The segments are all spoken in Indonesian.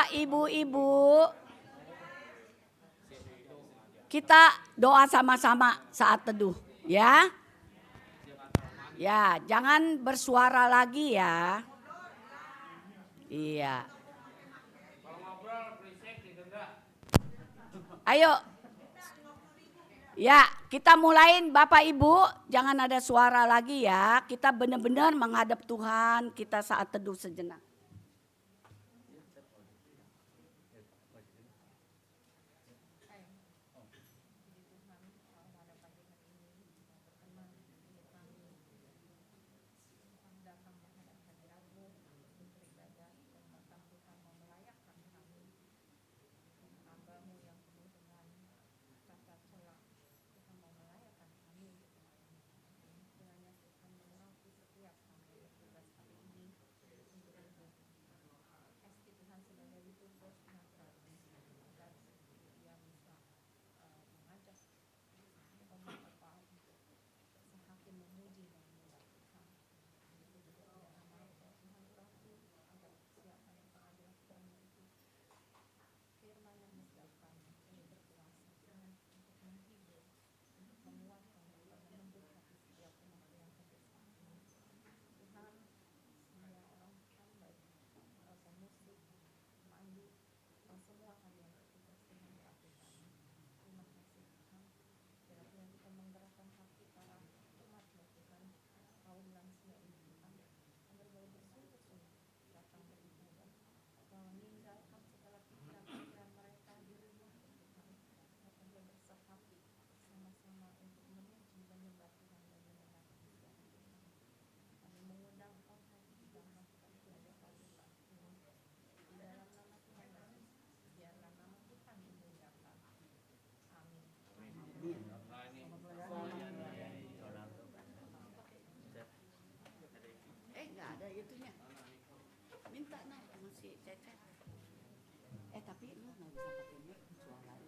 Bapak, Ibu-ibu, kita doa sama-sama saat teduh, ya. Ya, jangan bersuara lagi ya. Iya. Ayo. Ya, kita mulain Bapak Ibu, jangan ada suara lagi ya. Kita benar-benar menghadap Tuhan, kita saat teduh sejenak. Nggak ada itunya. Minta sama si Cecep. Tapi lu nggak bisa pakai mic suaranya.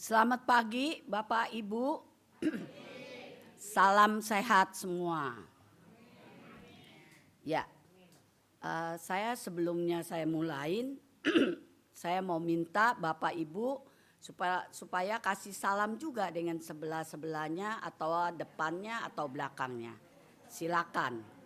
Selamat pagi Bapak Ibu, salam sehat semua. Ya, sebelumnya saya mulain, saya mau minta Bapak Ibu supaya kasih salam juga dengan sebelah-sebelahnya atau depannya atau belakangnya. Silakan.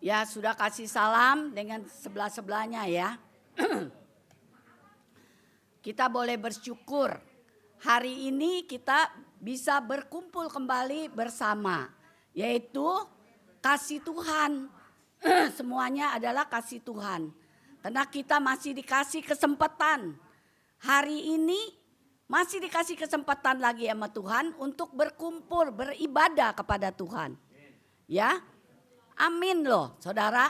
Ya, sudah kasih salam dengan sebelah-sebelahnya ya. Kita boleh bersyukur. Hari ini kita bisa berkumpul kembali bersama. Yaitu kasih Tuhan. Semuanya adalah kasih Tuhan. Karena kita masih dikasih kesempatan. Hari ini masih dikasih kesempatan lagi sama Tuhan untuk berkumpul, beribadah kepada Tuhan. Ya. Amin loh saudara,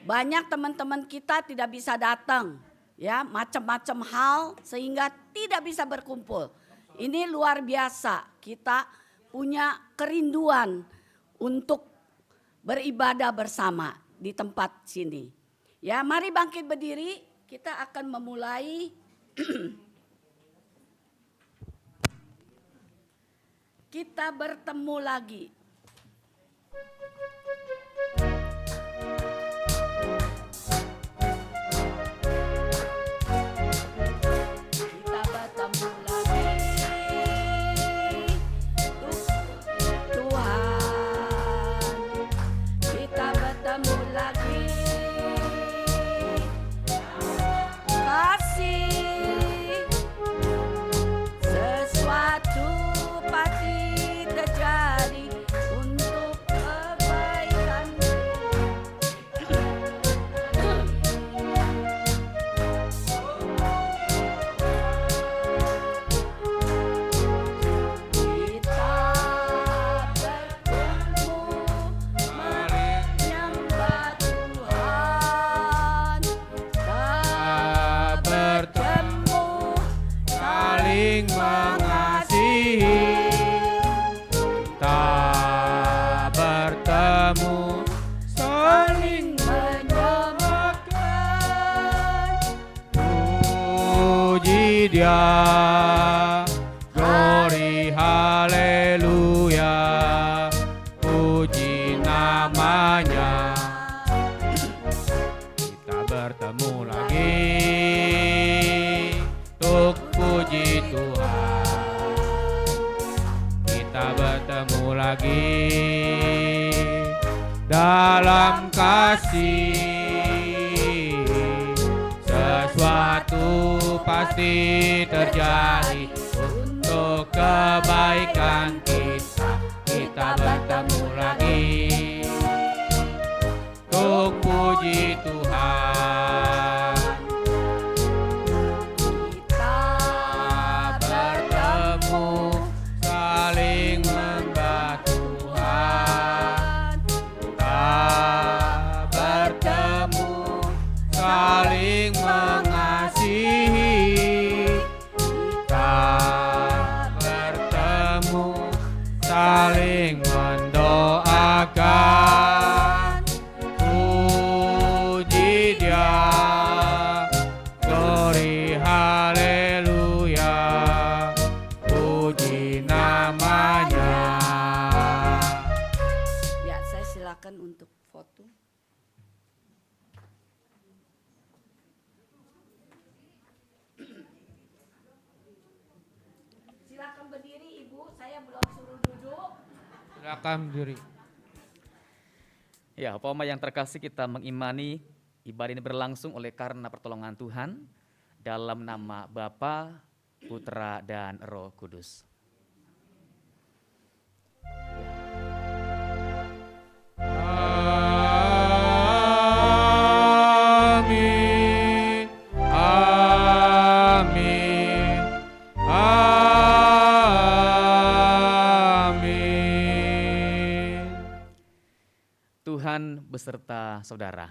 banyak teman-teman kita tidak bisa datang ya, macam-macam hal sehingga tidak bisa berkumpul. Ini luar biasa, kita punya kerinduan untuk beribadah bersama di tempat sini. Ya, mari bangkit berdiri, kita akan memulai kita bertemu lagi. Sesuatu pasti terjadi bertemu, saling menyamakan. Puji Dia, glory haleluya, puji namanya. Kita bertemu lagi untuk puji Tuhan. Kita bertemu lagi dalam kasih. Sesuatu pasti terjadi untuk kebaikan kita. Kita bertemu lagi untuk puji Tuhan. Kita bertemu, saling membah Tuhan. Kita bertemu, saling mengasihi. Kita bertemu, saling mendoakan. Puji Dia, glory haleluya, puji namanya. Ya, saya silakan untuk foto. Silakan berdiri Ibu, saya belum suruh duduk. Silakan berdiri. Ya, Bapak yang terkasih, kita mengimani ibadah ini berlangsung oleh karena pertolongan Tuhan dalam nama Bapa, Putra, dan Roh Kudus. Amin, amin, amin. Tuhan beserta saudara.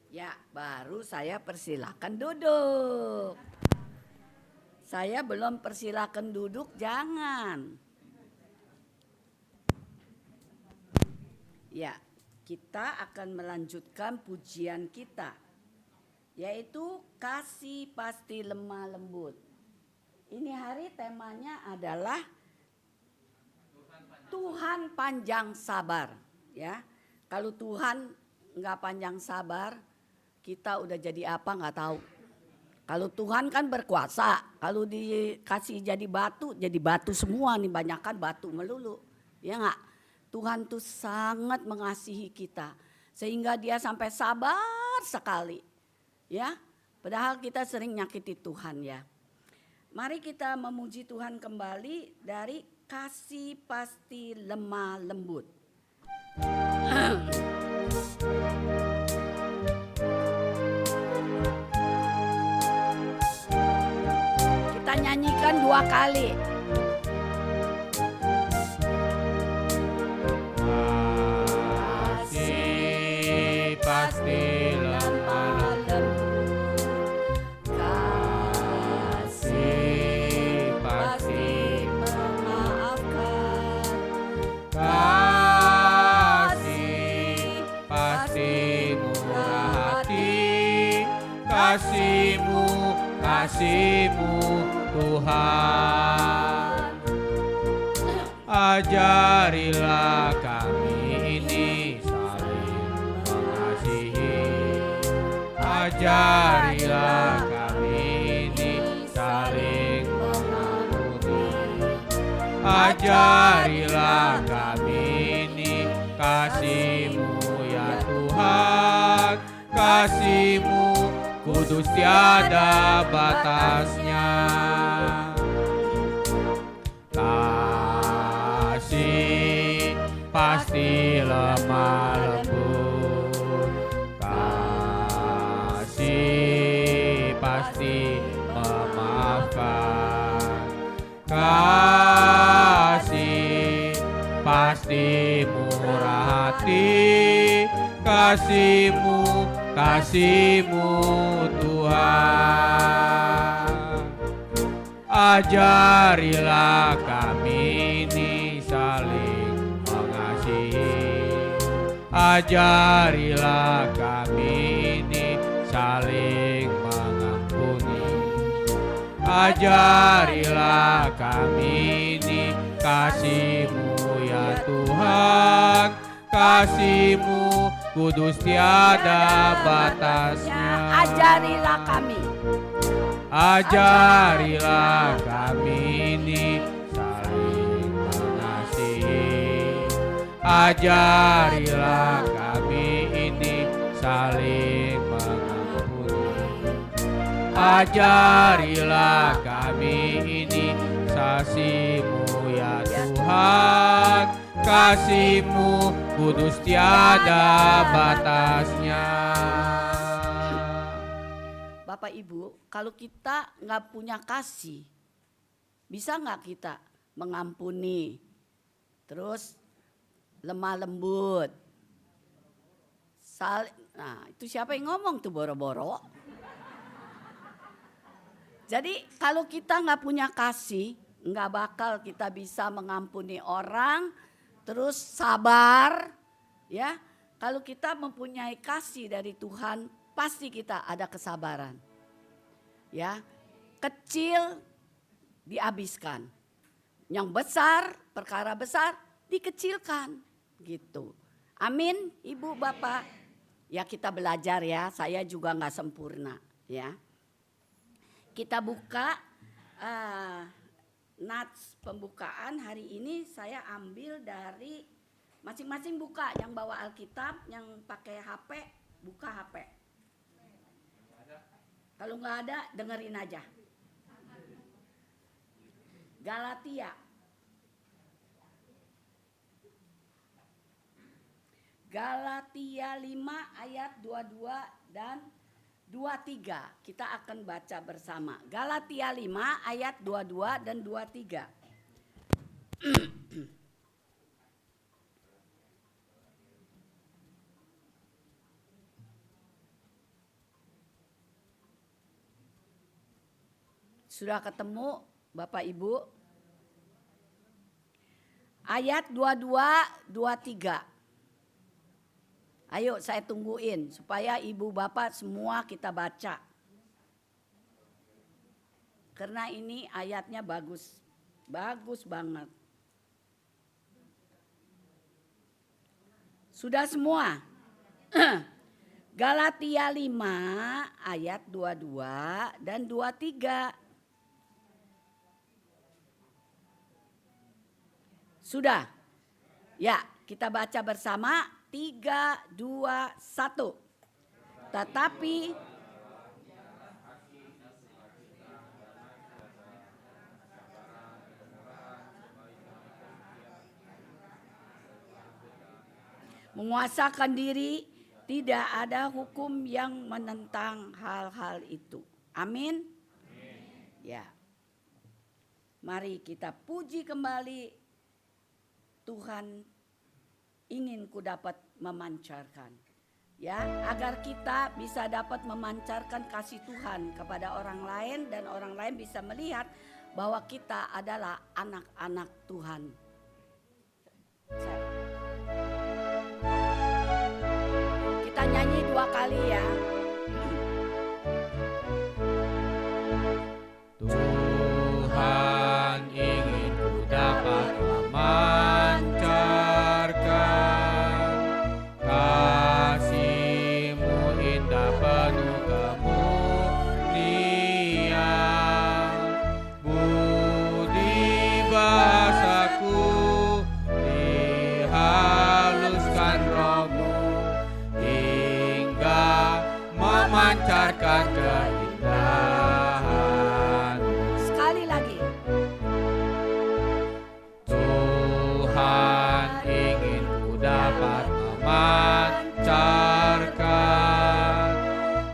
Ya, baru saya persilakan duduk. Saya belum persilakan duduk, jangan. Ya, kita akan melanjutkan pujian kita, yaitu kasih pasti lemah lembut. Ini hari temanya adalah Tuhan panjang sabar. Ya, kalau Tuhan nggak panjang sabar, kita udah jadi apa nggak tahu. Kalau Tuhan kan berkuasa, kalau dikasih jadi batu semua nih, banyakkan batu melulu, ya nggak? Tuhan tuh sangat mengasihi kita, sehingga Dia sampai sabar sekali, ya. Padahal kita sering nyakiti Tuhan ya. Mari kita memuji Tuhan kembali dari kasih pasti lemah lembut. Kita nyanyikan 2 kali. Kasih pasti lemah lembut, kasih pasti memaafkan, kasih pasti murah hati, kasih-Mu Tuhan. Ajarilah kami ini saling mengasihi. Ajarilah kami ini saling mengampuni. Ajarilah kami ini kasih-Mu ya Tuhan. Kasih-Mu kudus tiada batasnya. Kasih pasti lemah lembut, kasih pasti memaafkan, kasih pasti murah hati, kasih-Mu Tuhan. Ajarilah kami ini saling mengasihi. Ajarilah kami ini saling mengampuni. Ajarilah kami ini kasih-Mu ya Tuhan. Kasih-Mu kudus tiada batasnya. Ajarilah kami. Ajarilah kami ini saling mengasihi. Ajarilah kami ini saling mengampuni. Ajarilah kami ini kasih-Mu ya Tuhan. Kasih-Mu kudus tiada batasnya. Bapak Ibu, kalau kita nggak punya kasih, bisa nggak kita mengampuni, terus lemah lembut, nah itu siapa yang ngomong tuh boro-boro? Jadi kalau kita nggak punya kasih, nggak bakal kita bisa mengampuni orang, terus sabar, ya. Kalau kita mempunyai kasih dari Tuhan, pasti kita ada kesabaran. Ya, kecil dihabiskan. Yang besar, perkara besar dikecilkan gitu. Amin, Ibu Bapak. Ya kita belajar ya, saya juga nggak sempurna ya. Kita buka nats pembukaan hari ini saya ambil dari masing-masing buka, yang bawa Alkitab, yang pakai HP, buka HP. Kalau nggak ada, dengerin aja. Galatia. Galatia 5 ayat 22 dan 23. Kita akan baca bersama. Galatia 5 ayat 22 dan 23. Sudah ketemu Bapak Ibu? Ayat 22, 23. Ayo saya tungguin supaya Ibu Bapak semua kita baca. Karena ini ayatnya bagus. Bagus banget. Sudah semua? Galatia 5 ayat 22 dan 23. Sudah? Ya, kita baca bersama 3, 2, 1. Tetapi menguasakan diri, tidak ada hukum yang menentang hal-hal itu. Amin. Ya. Mari kita puji kembali. Tuhan ingin ku dapat memancarkan, ya, agar kita bisa dapat memancarkan kasih Tuhan kepada orang lain dan orang lain bisa melihat bahwa kita adalah anak-anak Tuhan. Kita nyanyi 2 kali ya. Tuhan ingin ku dapat memancarkan keindahan. Sekali lagi. Tuhan ingin ku dapat memancarkan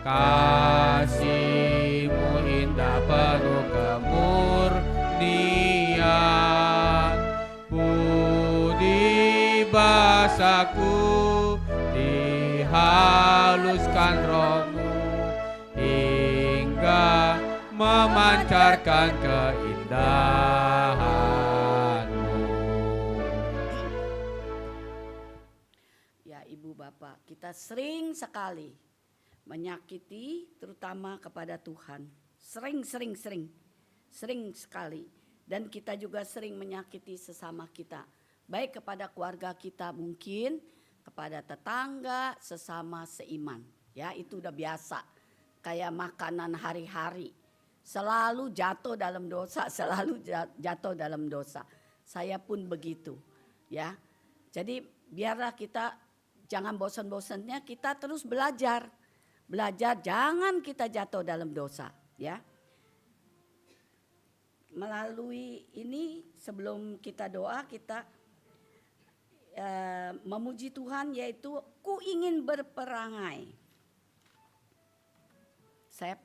kasih-Mu indah penuh kemurnian. Budi basaku dihaluskan Roh-Mu hingga memancarkan keindahan. kemudahan-Mu. Ya Ibu Bapak, kita sering sekali menyakiti terutama kepada Tuhan. Sering sekali. Dan kita juga sering menyakiti sesama kita. Baik kepada keluarga kita mungkin, kepada tetangga, sesama seiman. Ya itu udah biasa. Kayak makanan hari-hari. Selalu jatuh dalam dosa, Saya pun begitu. Ya. Jadi biarlah kita jangan bosan-bosannya, kita terus belajar. Belajar jangan kita jatuh dalam dosa, ya. Melalui ini sebelum kita doa kita memuji Tuhan, yaitu ku ingin berperangai. Saya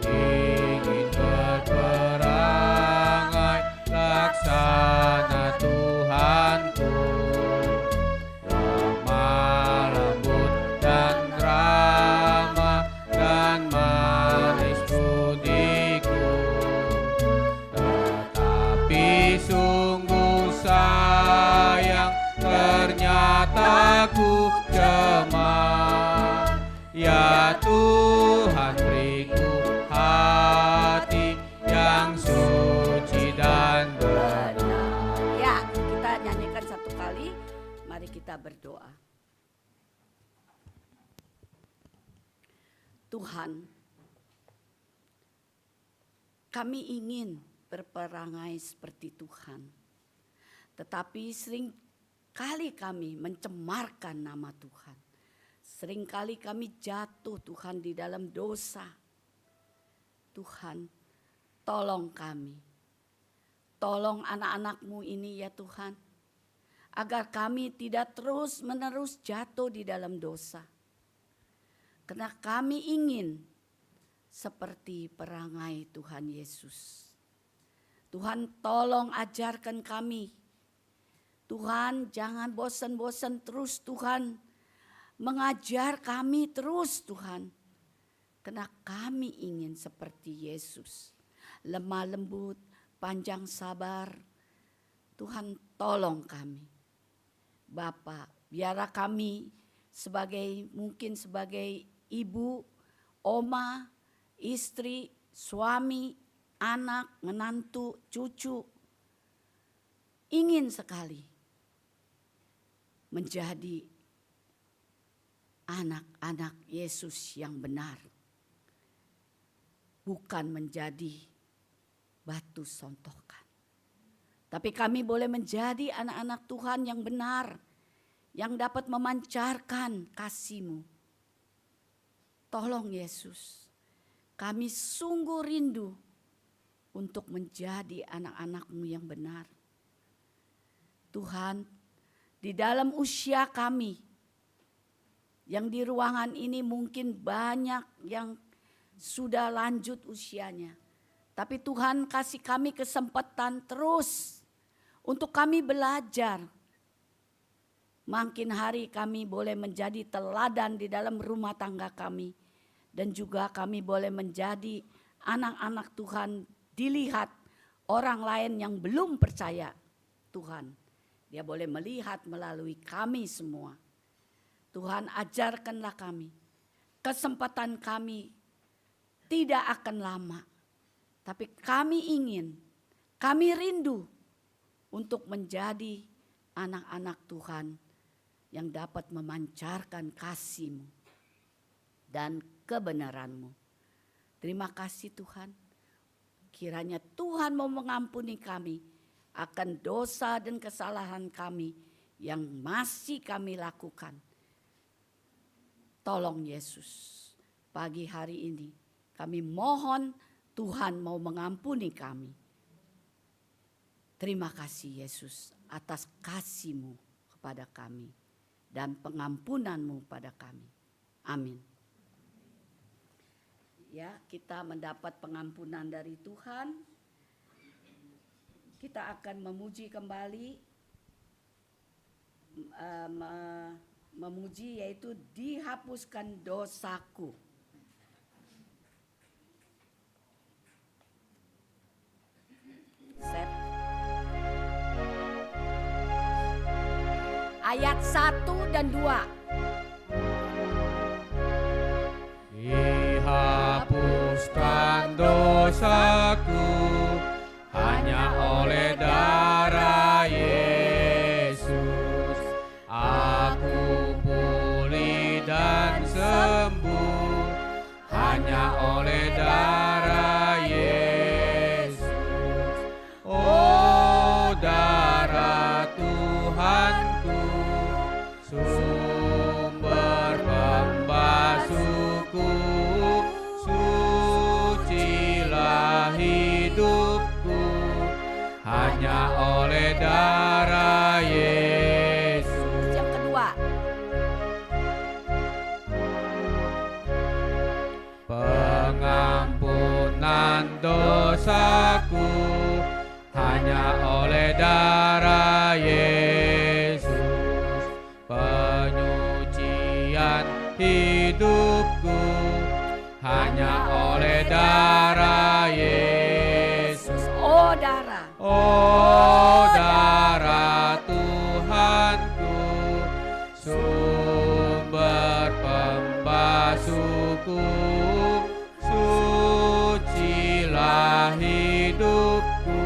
Ingin berperangai laksana Tuhanku, lemah lembut dan ramah dan manis budiku, tetapi sungguh sayang ternyata ku cemar. Ya Tuhan, beriku hati yang suci dan benar. ya, kita nyanyikan satu kali. Mari kita berdoa. Tuhan, kami ingin berperangai seperti Tuhan. Tetapi sering kali kami mencemarkan nama Tuhan. Seringkali kami jatuh Tuhan di dalam dosa. Tuhan, tolong kami. Tolong anak-anak-Mu ini ya Tuhan. Agar kami tidak terus-menerus jatuh di dalam dosa. Karena kami ingin seperti perangai Tuhan Yesus. Tuhan tolong ajarkan kami. Tuhan jangan bosan-bosan terus Tuhan. Mengajar kami terus Tuhan. Karena kami ingin seperti Yesus. Lemah lembut, panjang sabar. Tuhan tolong kami. Bapa, biarlah kami mungkin sebagai ibu, oma, istri, suami, anak, menantu, cucu. Ingin sekali menjadi anak-anak Yesus yang benar. Bukan menjadi batu sontokan. Tapi kami boleh menjadi anak-anak Tuhan yang benar. Yang dapat memancarkan kasih-Mu. Tolong Yesus. Kami sungguh rindu untuk menjadi anak-anak-Mu yang benar. Tuhan, di dalam usia kami, yang di ruangan ini mungkin banyak yang sudah lanjut usianya. Tapi Tuhan kasih kami kesempatan terus untuk kami belajar. Makin hari kami boleh menjadi teladan di dalam rumah tangga kami. Dan juga kami boleh menjadi anak-anak Tuhan dilihat orang lain yang belum percaya Tuhan. Dia boleh melihat melalui kami semua. Tuhan ajarkanlah kami. Kesempatan kami tidak akan lama. Tapi kami rindu untuk menjadi anak-anak Tuhan yang dapat memancarkan kasih-Mu dan kebenaran-Mu. Terima kasih Tuhan. Kiranya Tuhan mau mengampuni kami akan dosa dan kesalahan kami yang masih kami lakukan. Tolong Yesus, pagi hari ini kami mohon Tuhan mau mengampuni kami. Terima kasih Yesus atas kasih-Mu kepada kami dan pengampunan-Mu pada kami. Amin. ya, kita mendapat pengampunan dari Tuhan. Kita akan memuji kembali, memuji yaitu dihapuskan dosaku. Ayat 1 dan 2. Dihapuskan dosaku hanya oleh darah Yesus. Aku pulih dan sembuh hanya oleh darah Yesus. Oh, darah Tuhanku, sumber pembasuhku, sucilah hidupku hanya oleh darah Yesus. Yang kedua, pengampunan dosaku hanya oleh darah Yesus. Penyucian hidupku hanya oleh darah Yesus. oh darah, Oh, darah Tuhanku, sumber pembasuhku, sucilah hidupku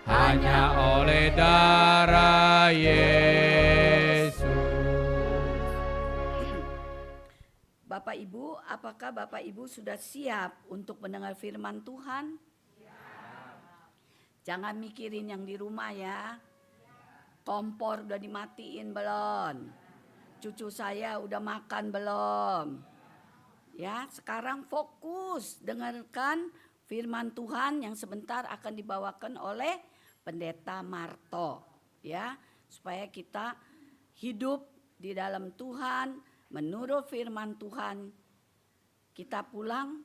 hanya oleh darah Yesus. Bapak Ibu, apakah Bapak Ibu sudah siap untuk mendengar firman Tuhan? Jangan mikirin yang di rumah ya. Kompor udah dimatiin belum? Cucu saya udah makan belum? Ya, sekarang fokus dengarkan firman Tuhan yang sebentar akan dibawakan oleh Pendeta Marto, ya, supaya kita hidup di dalam Tuhan, menurut firman Tuhan, kita pulang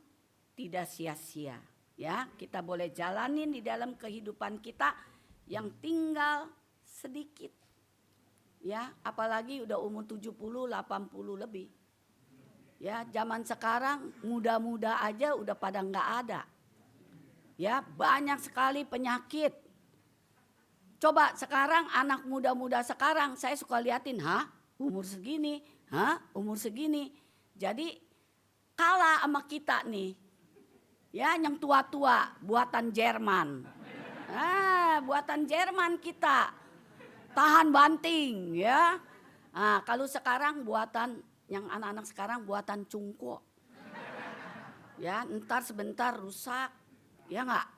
tidak sia-sia. Ya, kita boleh jalanin di dalam kehidupan kita yang tinggal sedikit. Ya, apalagi udah umur 70, 80 lebih. Ya, zaman sekarang muda-muda aja udah pada nggak ada. Ya, banyak sekali penyakit. Coba sekarang anak muda-muda sekarang saya suka liatin, umur segini, umur segini. Jadi kalah sama kita nih. Ya, yang tua-tua buatan Jerman. Buatan Jerman kita. Tahan banting ya. Kalau sekarang buatan yang anak-anak sekarang buatan cungko. Ya, ntar sebentar rusak. Ya enggak?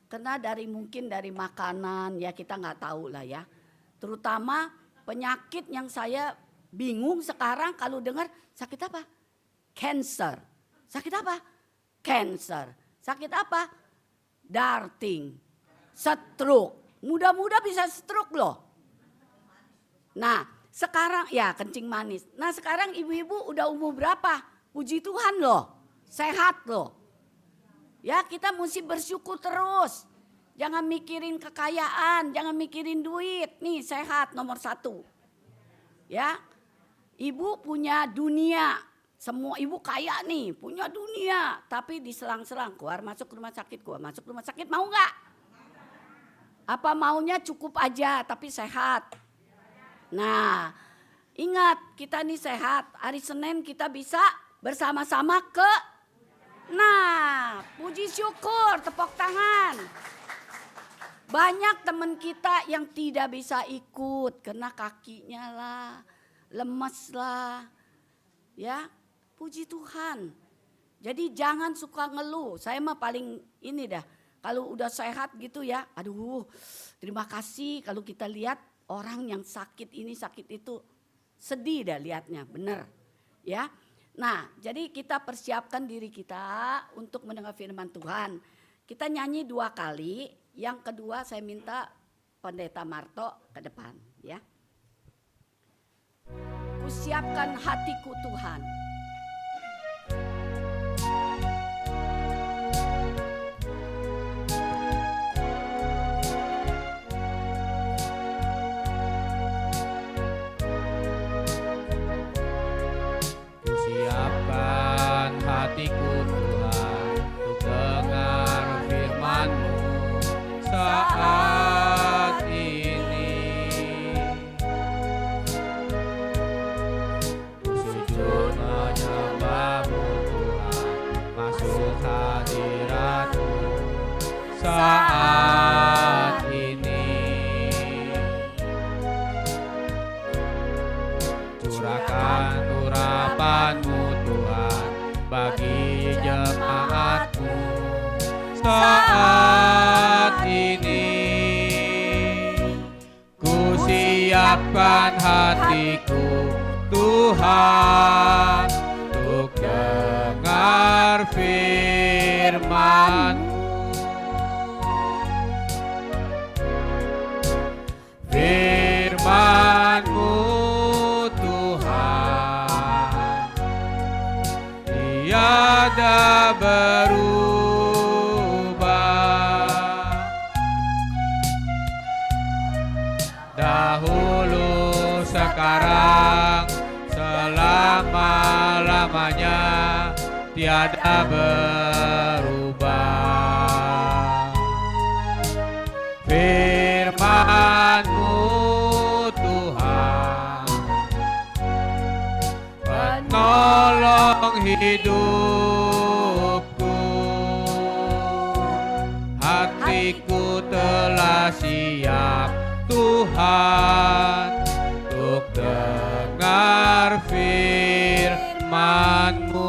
Karena mungkin dari makanan ya kita enggak tahu lah ya. Terutama penyakit yang saya bingung sekarang kalau dengar sakit apa? Cancer. Sakit apa? Cancer. Sakit apa? Darting. Stroke. Muda-muda bisa stroke loh. Nah, sekarang ya kencing manis. Nah, sekarang ibu-ibu udah umur berapa? Puji Tuhan loh. Sehat loh. Ya, kita mesti bersyukur terus. Jangan mikirin kekayaan, jangan mikirin duit. Nih, sehat nomor 1. Ya. Ibu punya dunia. Semua ibu kaya nih, punya dunia. Tapi diselang-selang, keluar masuk rumah sakit, keluar masuk rumah sakit. Mau gak? Apa maunya cukup aja tapi sehat? Nah, ingat kita nih sehat. Hari Senin kita bisa bersama-sama Nah, puji syukur, tepuk tangan. Banyak teman kita yang tidak bisa ikut karena kakinya lah, lemes lah. Ya, puji Tuhan. Jadi jangan suka ngeluh. Saya mah paling ini dah. Kalau udah sehat gitu ya. Aduh, terima kasih kalau kita lihat orang yang sakit ini sakit itu. Sedih dah lihatnya, bener. Ya. Nah, jadi kita persiapkan diri kita untuk mendengar firman Tuhan. Kita nyanyi 2 kali. Yang kedua saya minta Pendeta Marto ke depan. Ya. Kusiapkan hatiku Tuhan. saat ini. Curahkan urapan-Mu Tuhan bagi jemaat-Mu saat ini. Ku siapkan hatiku Tuhan untuk dengar firman-Mu. Firman-Mu Tuhan tiada berubah. Dahulu, sekarang, selama-lamanya tiada berubah. Firman-Mu Tuhan penolong hidupku. Hatiku telah siap Tuhan untuk dengar firman-Mu.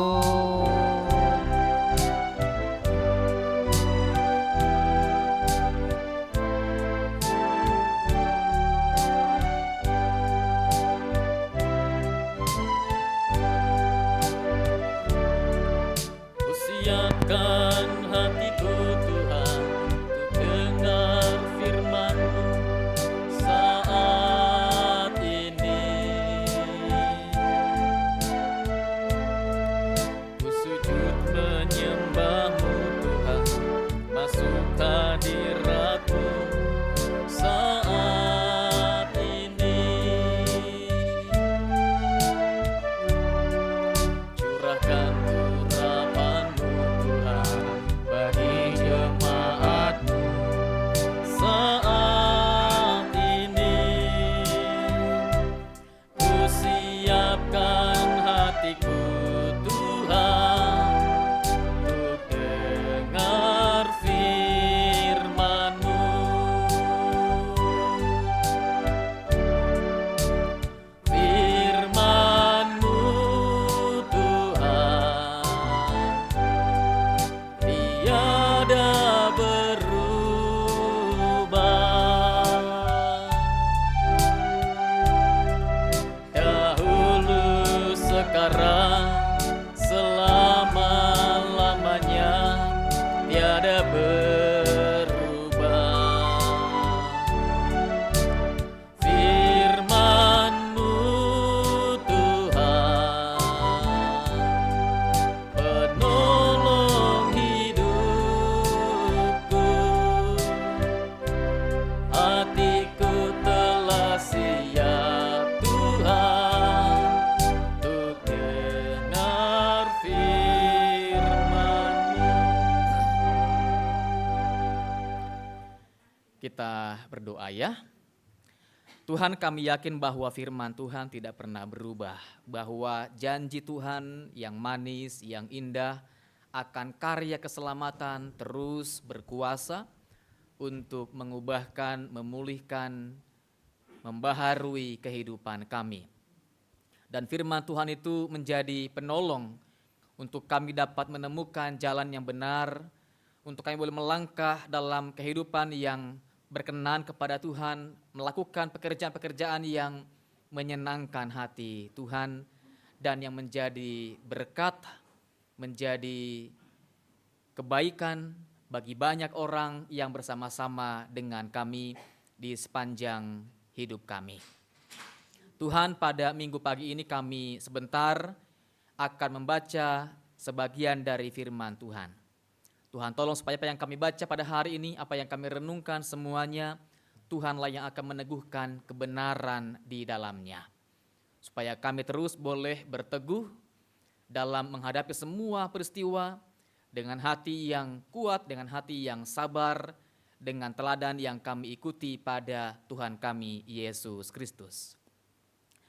Siapkan hatiku Tuhan untuk dengar firman-Mu saat ini. Ku sujud menyembah-Mu Tuhan, masuk hadirat-Mu saat ini. Curahkan kita berdoa ya. Tuhan, kami yakin bahwa firman Tuhan tidak pernah berubah, bahwa janji Tuhan yang manis, yang indah akan karya keselamatan terus berkuasa untuk mengubahkan, memulihkan, membaharui kehidupan kami. Dan firman Tuhan itu menjadi penolong untuk kami dapat menemukan jalan yang benar, untuk kami boleh melangkah dalam kehidupan yang berkenan kepada Tuhan, melakukan pekerjaan-pekerjaan yang menyenangkan hati Tuhan, dan yang menjadi berkat, menjadi kebaikan bagi banyak orang yang bersama-sama dengan kami di sepanjang hidup kami. Tuhan, pada minggu pagi ini kami sebentar akan membaca sebagian dari firman Tuhan. Tuhan, tolong supaya apa yang kami baca pada hari ini, apa yang kami renungkan semuanya, Tuhanlah yang akan meneguhkan kebenaran di dalamnya. Supaya kami terus boleh berteguh dalam menghadapi semua peristiwa dengan hati yang kuat, dengan hati yang sabar, dengan teladan yang kami ikuti pada Tuhan kami, Yesus Kristus.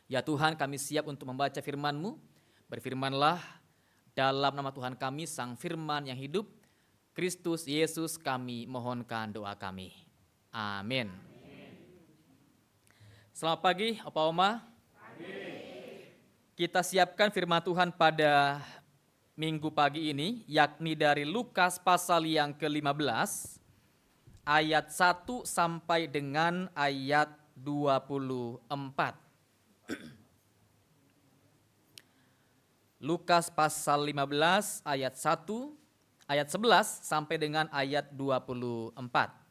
Ya Tuhan, kami siap untuk membaca firman-Mu. Berfirmanlah dalam nama Tuhan kami, Sang Firman yang hidup, Kristus Yesus kami mohonkan doa kami. Amin. Selamat pagi Opa Oma. Kita siapkan firman Tuhan pada minggu pagi ini, yakni dari Lukas pasal yang ke-15, ayat 1 sampai dengan ayat 24. Lukas pasal 15 ayat 1, ayat 11 sampai dengan ayat 24.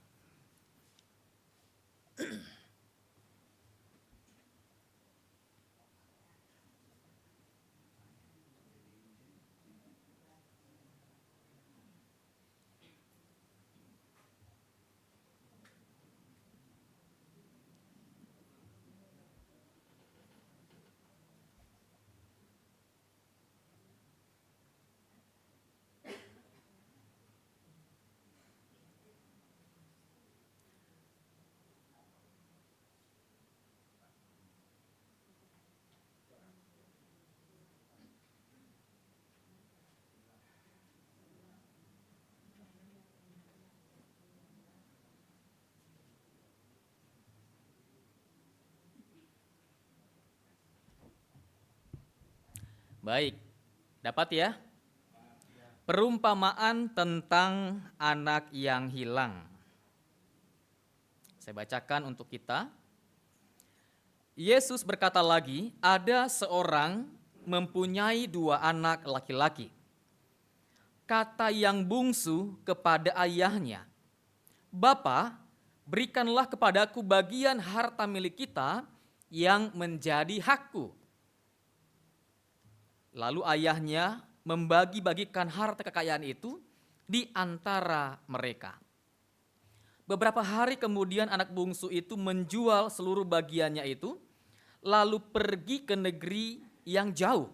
Baik, dapat ya? Perumpamaan tentang anak yang hilang. Saya bacakan untuk kita. Yesus berkata lagi, ada seorang mempunyai 2 anak laki-laki. Kata yang bungsu kepada ayahnya, "Bapa, berikanlah kepadaku bagian harta milik kita yang menjadi hakku." Lalu ayahnya membagi-bagikan harta kekayaan itu di antara mereka. Beberapa hari kemudian anak bungsu itu menjual seluruh bagiannya itu, lalu pergi ke negeri yang jauh.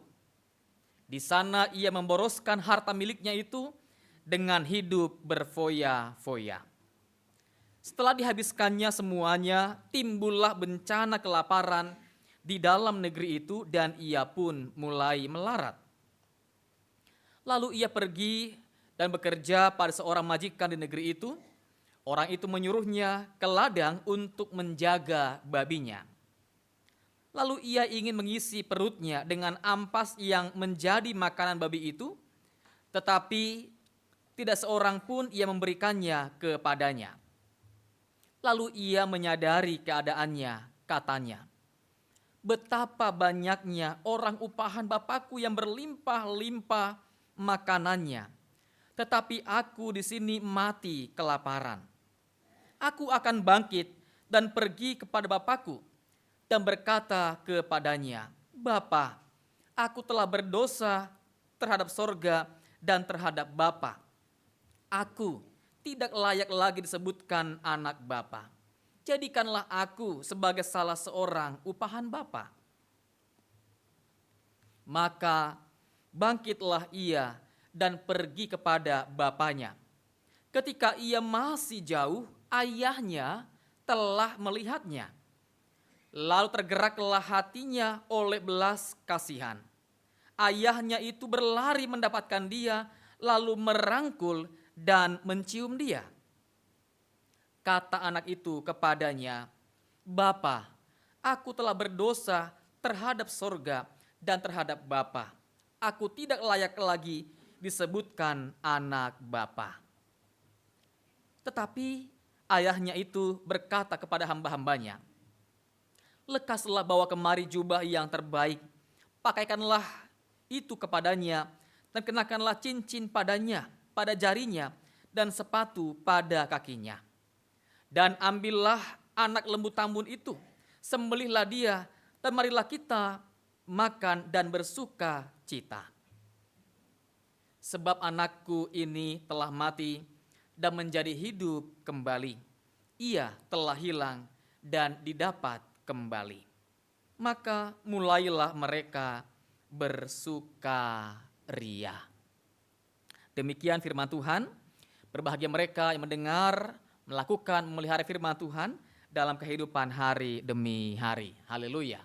Di sana ia memboroskan harta miliknya itu dengan hidup berfoya-foya. Setelah dihabiskannya semuanya, timbullah bencana kelaparan di dalam negeri itu dan ia pun mulai melarat. Lalu ia pergi dan bekerja pada seorang majikan di negeri itu. Orang itu menyuruhnya ke ladang untuk menjaga babinya. Lalu ia ingin mengisi perutnya dengan ampas yang menjadi makanan babi itu, tetapi tidak seorang pun ia memberikannya kepadanya. Lalu ia menyadari keadaannya, katanya, "Betapa banyaknya orang upahan Bapakku yang berlimpah-limpah makanannya, tetapi aku di sini mati kelaparan. Aku akan bangkit dan pergi kepada Bapakku dan berkata kepadanya, Bapa, aku telah berdosa terhadap sorga dan terhadap Bapa. Aku tidak layak lagi disebutkan anak Bapa. Jadikanlah aku sebagai salah seorang upahan Bapa." Maka bangkitlah ia dan pergi kepada bapanya. Ketika ia masih jauh, ayahnya telah melihatnya. Lalu tergeraklah hatinya oleh belas kasihan. Ayahnya itu berlari mendapatkan dia, lalu merangkul dan mencium dia. Kata anak itu kepadanya, "Bapa, aku telah berdosa terhadap sorga dan terhadap Bapa. Aku tidak layak lagi disebutkan anak Bapa." Tetapi ayahnya itu berkata kepada hamba-hambanya, "Lekaslah bawa kemari jubah yang terbaik, pakaikanlah itu kepadanya, dan kenakanlah cincin padanya, pada jarinya, dan sepatu pada kakinya. Dan ambillah anak lembu tambun itu, sembelihlah dia, dan marilah kita makan dan bersuka cita. Sebab anakku ini telah mati dan menjadi hidup kembali. Ia telah hilang dan didapat kembali." Maka mulailah mereka bersukaria. Demikian firman Tuhan. Berbahagia mereka yang mendengar, melakukan, memelihara firman Tuhan dalam kehidupan hari demi hari. Haleluya.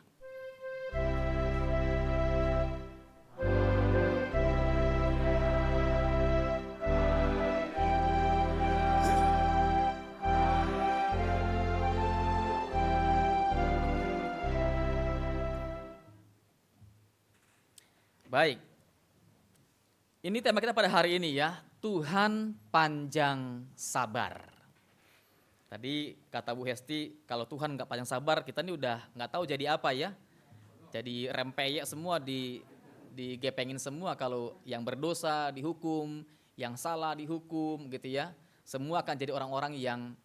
Baik. Ini tema kita pada hari ini ya, Tuhan panjang sabar. Tadi kata Bu Hesti, kalau Tuhan nggak panjang sabar, kita ini udah nggak tahu jadi apa ya. Jadi rempeyek semua, digepengin semua, kalau yang berdosa dihukum, yang salah dihukum gitu ya. Semua akan jadi orang-orang yang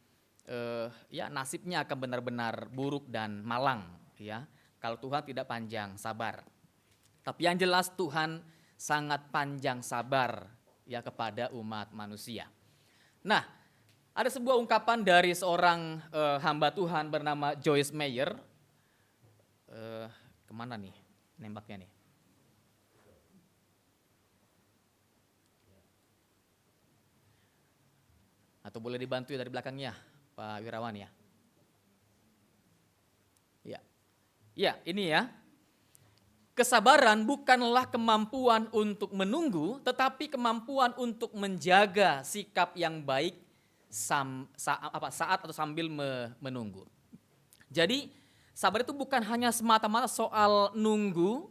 ya nasibnya akan benar-benar buruk dan malang ya. Kalau Tuhan tidak panjang sabar. Tapi yang jelas Tuhan sangat panjang sabar ya kepada umat manusia. Nah, ada sebuah ungkapan dari seorang hamba Tuhan bernama Joyce Meyer. Kemana nih nembaknya nih? Atau boleh dibantu ya dari belakangnya, Pak Wirawan ya? Ya, ya ini ya. Kesabaran bukanlah kemampuan untuk menunggu, tetapi kemampuan untuk menjaga sikap yang baik saat atau sambil menunggu. Jadi sabar itu bukan hanya semata-mata soal nunggu,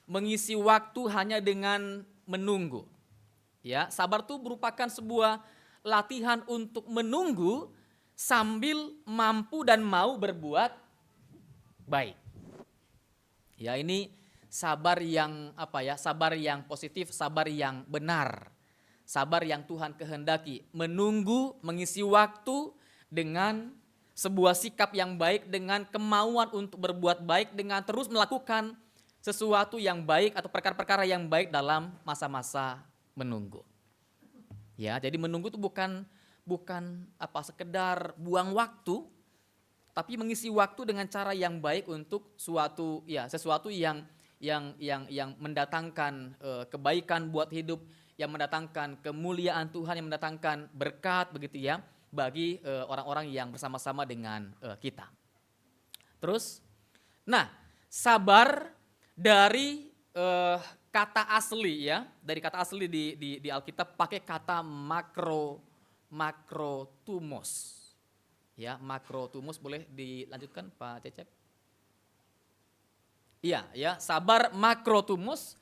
mengisi waktu hanya dengan menunggu. Ya, sabar itu merupakan sebuah latihan untuk menunggu sambil mampu dan mau berbuat baik. Ya, ini sabar yang sabar yang positif, sabar yang benar. Sabar yang Tuhan kehendaki, menunggu, mengisi waktu dengan sebuah sikap yang baik, dengan kemauan untuk berbuat baik, dengan terus melakukan sesuatu yang baik atau perkara-perkara yang baik dalam masa-masa menunggu. Ya, jadi menunggu itu bukan sekedar buang waktu, tapi mengisi waktu dengan cara yang baik untuk sesuatu yang mendatangkan kebaikan buat hidup, yang mendatangkan kemuliaan Tuhan, yang mendatangkan berkat begitu ya bagi orang-orang yang bersama-sama dengan kita. Terus, nah sabar dari kata asli ya, dari kata asli di Alkitab pakai kata makrotumos. Ya, makrotumos boleh dilanjutkan Pak Cecep? Iya, ya, sabar makrotumos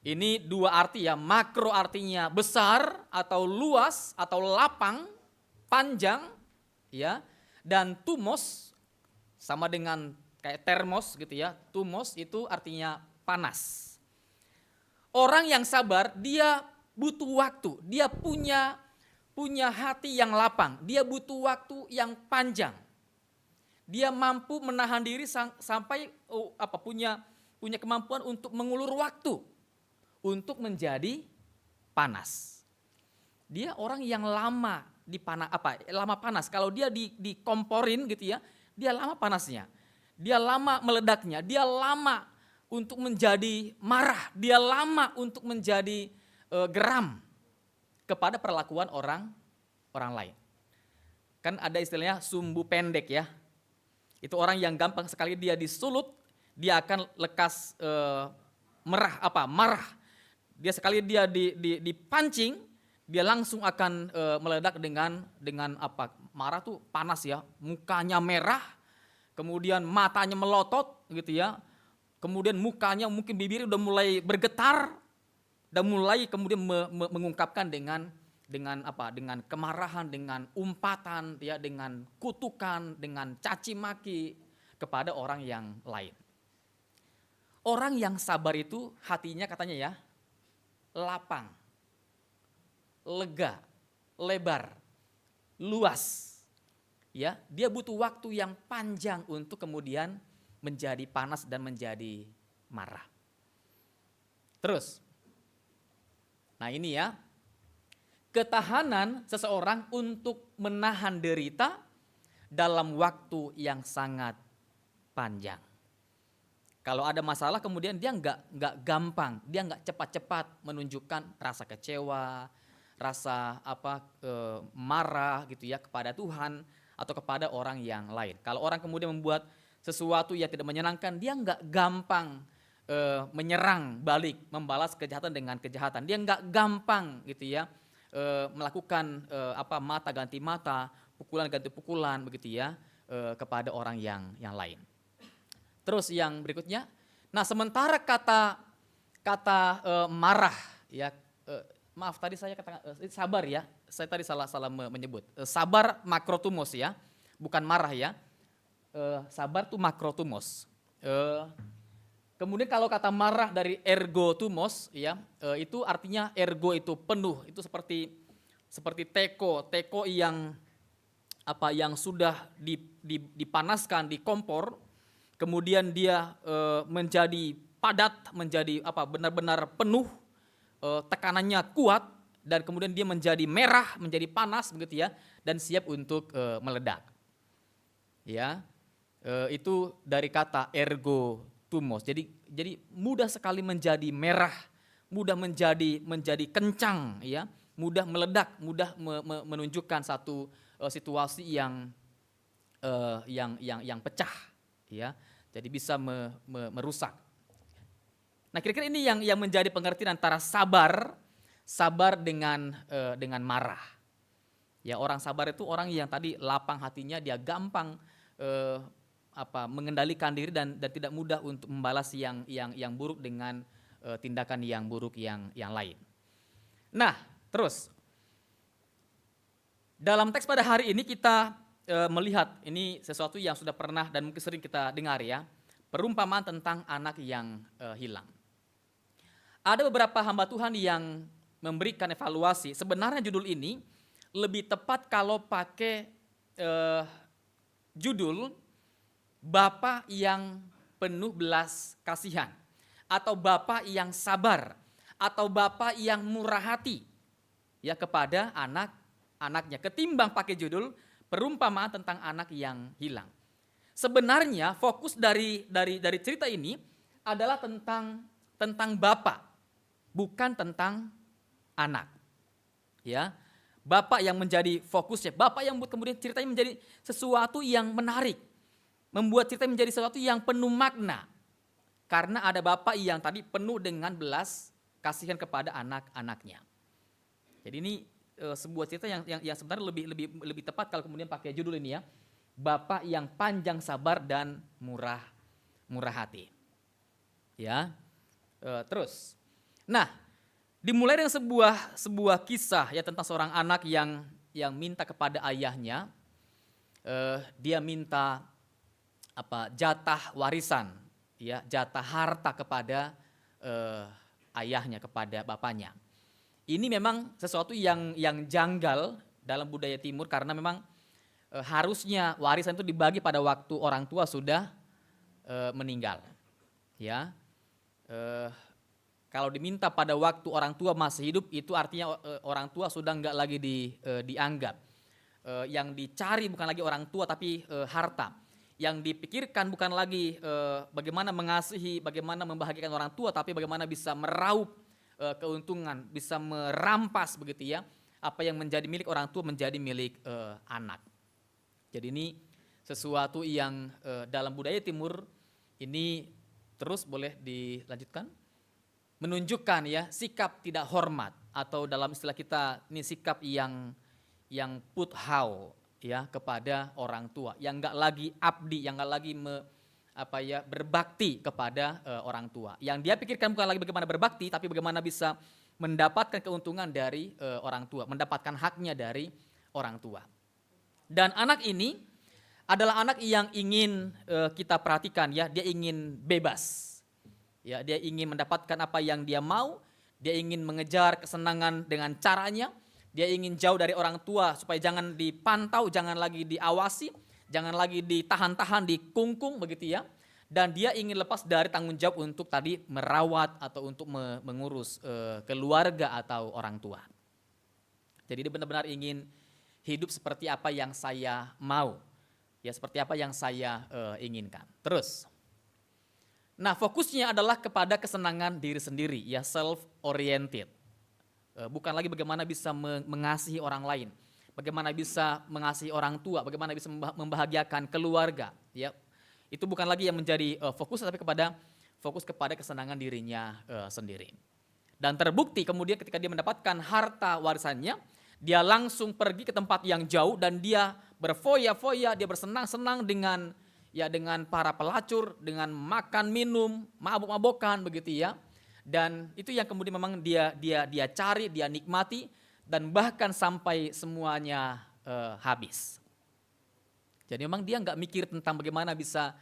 ini dua arti ya. Makro artinya besar atau luas atau lapang, panjang, ya. Dan tumos sama dengan kayak termos gitu ya. Tumos itu artinya panas. Orang yang sabar dia butuh waktu, dia punya hati yang lapang, dia butuh waktu yang panjang. Dia mampu menahan diri sampai punya kemampuan untuk mengulur waktu untuk menjadi panas. Dia orang yang lama lama panas. Kalau dia dikomporin gitu ya, dia lama panasnya. Dia lama meledaknya, dia lama untuk menjadi marah, dia lama untuk menjadi geram kepada perlakuan orang lain. Kan ada istilahnya sumbu pendek ya. Itu orang yang gampang sekali dia disulut, dia akan lekas marah. Dia sekali dia dipancing, dia langsung akan meledak dengan marah tuh panas ya, mukanya merah, kemudian matanya melotot gitu ya. Kemudian mukanya mungkin bibirnya udah mulai bergetar dan mulai kemudian mengungkapkan dengan kemarahan, dengan umpatan, ya, dengan kutukan, dengan caci maki kepada orang yang lain. Orang yang sabar itu hatinya katanya ya lapang, lega, lebar, luas. Ya, dia butuh waktu yang panjang untuk kemudian menjadi panas dan menjadi marah. Terus, nah ini ya, ketahanan seseorang untuk menahan derita dalam waktu yang sangat panjang. Kalau ada masalah kemudian dia nggak gampang, dia nggak cepat-cepat menunjukkan rasa kecewa, rasa marah gitu ya kepada Tuhan atau kepada orang yang lain. Kalau orang kemudian membuat sesuatu yang tidak menyenangkan, dia nggak gampang menyerang balik, membalas kejahatan dengan kejahatan. Dia nggak gampang gitu ya melakukan mata ganti mata, pukulan ganti pukulan begitu ya kepada orang yang lain. Terus yang berikutnya, nah sementara kata kata marah ya, maaf tadi saya katakan sabar ya, saya tadi salah menyebut. Sabar makrotumos ya, bukan marah ya. Sabar tuh makrotumos. Kemudian kalau kata marah dari ergotumos ya, itu artinya ergo itu penuh, itu seperti teko yang yang sudah dipanaskan di kompor, kemudian dia menjadi padat, menjadi benar-benar penuh, tekanannya kuat, dan kemudian dia menjadi merah, menjadi panas begitu ya, dan siap untuk meledak. Ya, itu dari kata ergotumos. Jadi mudah sekali menjadi merah, mudah menjadi kencang ya, mudah meledak, mudah menunjukkan satu situasi yang pecah ya. Jadi bisa merusak. Nah, kira-kira ini yang menjadi pengertian antara sabar dengan marah. Ya, orang sabar itu orang yang tadi lapang hatinya, dia gampang mengendalikan diri dan tidak mudah untuk membalas yang buruk dengan tindakan yang buruk yang lain. Nah, terus dalam teks pada hari ini kita melihat ini sesuatu yang sudah pernah dan mungkin sering kita dengar ya, perumpamaan tentang anak yang hilang. Ada beberapa hamba Tuhan yang memberikan evaluasi. Sebenarnya judul ini lebih tepat kalau pakai judul Bapa yang penuh belas kasihan, atau Bapa yang sabar, atau Bapa yang murah hati ya kepada anak-anaknya, ketimbang pakai judul perumpamaan tentang anak yang hilang. Sebenarnya fokus dari cerita ini adalah tentang Bapa, bukan tentang anak. Ya. Bapa yang menjadi fokusnya, Bapa yang membuat kemudian ceritanya menjadi sesuatu yang menarik, membuat cerita menjadi sesuatu yang penuh makna. Karena ada Bapa yang tadi penuh dengan belas kasihan kepada anak-anaknya. Jadi ini sebuah cerita yang sebenarnya lebih tepat kalau kemudian pakai judul ini ya, Bapa yang panjang sabar dan murah hati. Ya, terus. Nah, dimulai dengan sebuah kisah ya tentang seorang anak yang minta kepada ayahnya, dia minta jatah warisan, ya jatah harta kepada ayahnya, kepada bapaknya. Ini memang sesuatu yang janggal dalam budaya Timur karena memang harusnya warisan itu dibagi pada waktu orang tua sudah meninggal. Ya, kalau diminta pada waktu orang tua masih hidup itu artinya orang tua sudah enggak lagi dianggap. Yang dicari bukan lagi orang tua tapi harta. Yang dipikirkan bukan lagi bagaimana mengasihi, bagaimana membahagiakan orang tua, tapi bagaimana bisa meraup keuntungan, bisa merampas begitu ya, apa yang menjadi milik orang tua menjadi milik anak. Jadi ini sesuatu yang dalam budaya Timur ini terus boleh dilanjutkan, menunjukkan ya sikap tidak hormat, atau dalam istilah kita ini sikap yang puthau ya kepada orang tua, yang enggak lagi abdi, yang enggak lagi berbakti kepada orang tua. Yang dia pikirkan bukan lagi bagaimana berbakti, tapi bagaimana bisa mendapatkan keuntungan dari orang tua, mendapatkan haknya dari orang tua. Dan anak ini adalah anak yang ingin kita perhatikan ya, dia ingin bebas. Ya, dia ingin mendapatkan apa yang dia mau, dia ingin mengejar kesenangan dengan caranya, dia ingin jauh dari orang tua supaya jangan dipantau, jangan lagi diawasi, jangan lagi ditahan-tahan, dikungkung begitu ya. Dan dia ingin lepas dari tanggung jawab untuk tadi merawat atau untuk mengurus keluarga atau orang tua. Jadi dia benar-benar ingin hidup seperti apa yang saya mau, ya seperti apa yang saya inginkan. Terus, nah fokusnya adalah kepada kesenangan diri sendiri, ya self-oriented. Bukan lagi bagaimana bisa mengasihi orang lain, bagaimana bisa mengasihi orang tua, bagaimana bisa membahagiakan keluarga. Ya, itu bukan lagi yang menjadi fokus, tapi fokus kepada kesenangan dirinya sendiri. Dan terbukti kemudian ketika dia mendapatkan harta warisannya, dia langsung pergi ke tempat yang jauh dan dia berfoya-foya, dia bersenang-senang dengan para pelacur, dengan makan minum, mabuk-mabokan begitu ya. Dan itu yang kemudian memang dia cari, dia nikmati, dan bahkan sampai semuanya habis. Jadi memang dia nggak mikir tentang bagaimana bisa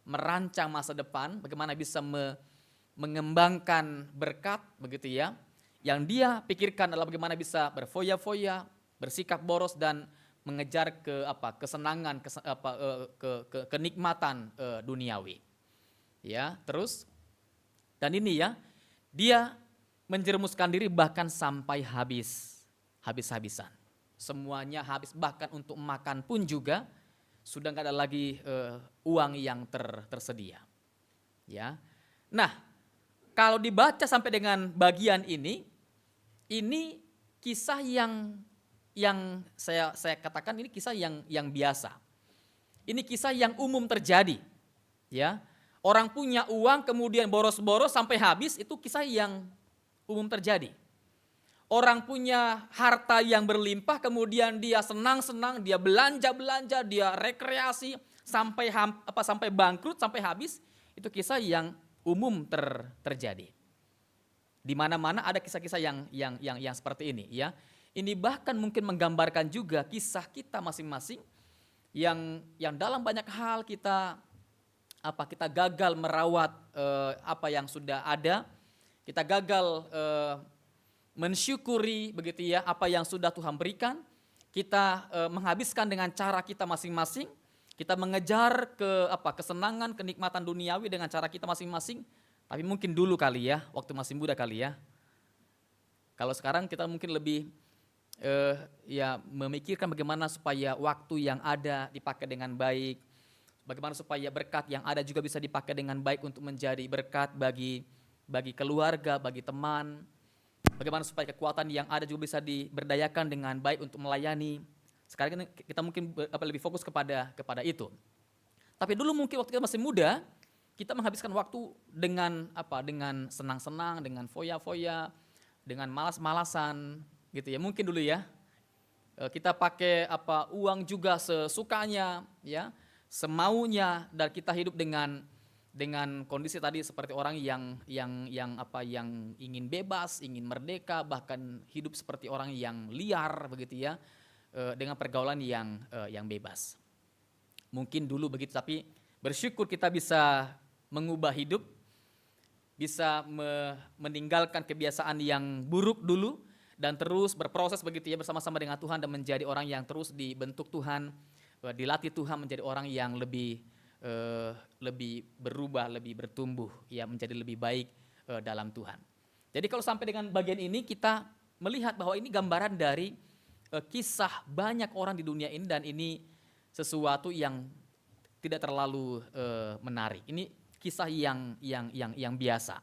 merancang masa depan, bagaimana bisa mengembangkan berkat, begitu ya. Yang dia pikirkan adalah bagaimana bisa berfoya-foya, bersikap boros, dan mengejar kesenangan, kenikmatan duniawi. Ya, terus dan ini ya, dia menjerumuskan diri bahkan sampai habis-habisan. Semuanya habis, bahkan untuk makan pun juga sudah nggak ada lagi uang yang tersedia. Ya, nah kalau dibaca sampai dengan bagian ini kisah yang saya katakan ini kisah yang biasa. Ini kisah yang umum terjadi. Ya, orang punya uang kemudian boros-boros sampai habis, itu kisah yang umum terjadi. Orang punya harta yang berlimpah, kemudian dia senang-senang, dia belanja-belanja, dia rekreasi sampai bangkrut, sampai habis. Itu kisah yang umum terjadi. Di mana-mana ada kisah-kisah yang seperti ini, ya. Ini bahkan mungkin menggambarkan juga kisah kita masing-masing yang dalam banyak hal kita gagal merawat apa yang sudah ada, kita gagal mensyukuri, begitu ya, apa yang sudah Tuhan berikan. Kita menghabiskan dengan cara kita masing-masing. Kita mengejar kesenangan, kenikmatan duniawi dengan cara kita masing-masing. Tapi mungkin dulu kali ya, waktu masih muda kali ya. Kalau sekarang kita mungkin lebih memikirkan bagaimana supaya waktu yang ada dipakai dengan baik. Bagaimana supaya berkat yang ada juga bisa dipakai dengan baik untuk menjadi berkat bagi keluarga, bagi teman. Bagaimana supaya kekuatan yang ada juga bisa diberdayakan dengan baik untuk melayani. Sekarang kita mungkin lebih fokus kepada itu. Tapi dulu mungkin waktu kita masih muda, kita menghabiskan waktu dengan senang-senang, dengan foya-foya, dengan malas-malasan, gitu ya. Mungkin dulu ya, kita pakai uang juga sesukanya, ya, semaunya, dan kita hidup dengan kondisi tadi seperti orang yang ingin bebas, ingin merdeka, bahkan hidup seperti orang yang liar, begitu ya, dengan pergaulan yang bebas. Mungkin dulu begitu, tapi bersyukur kita bisa mengubah hidup, bisa meninggalkan kebiasaan yang buruk dulu dan terus berproses, begitu ya, bersama-sama dengan Tuhan dan menjadi orang yang terus dibentuk Tuhan, dilatih Tuhan menjadi orang yang lebih berubah, lebih bertumbuh, ya, menjadi lebih baik dalam Tuhan. Jadi kalau sampai dengan bagian ini kita melihat bahwa ini gambaran dari kisah banyak orang di dunia ini, dan ini sesuatu yang tidak terlalu menarik. Ini kisah yang biasa,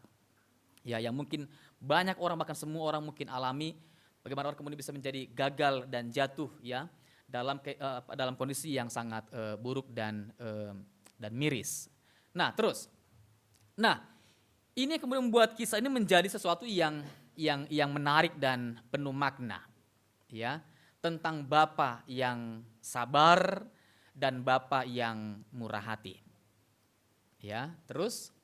ya, yang mungkin banyak orang, bahkan semua orang mungkin alami. Bagaimana orang kemudian bisa menjadi gagal dan jatuh, ya, dalam kondisi yang sangat buruk dan miris. Nah, terus, ini kemudian membuat kisah ini menjadi sesuatu yang menarik dan penuh makna, ya, tentang Bapa yang sabar dan Bapa yang murah hati, ya. Terus,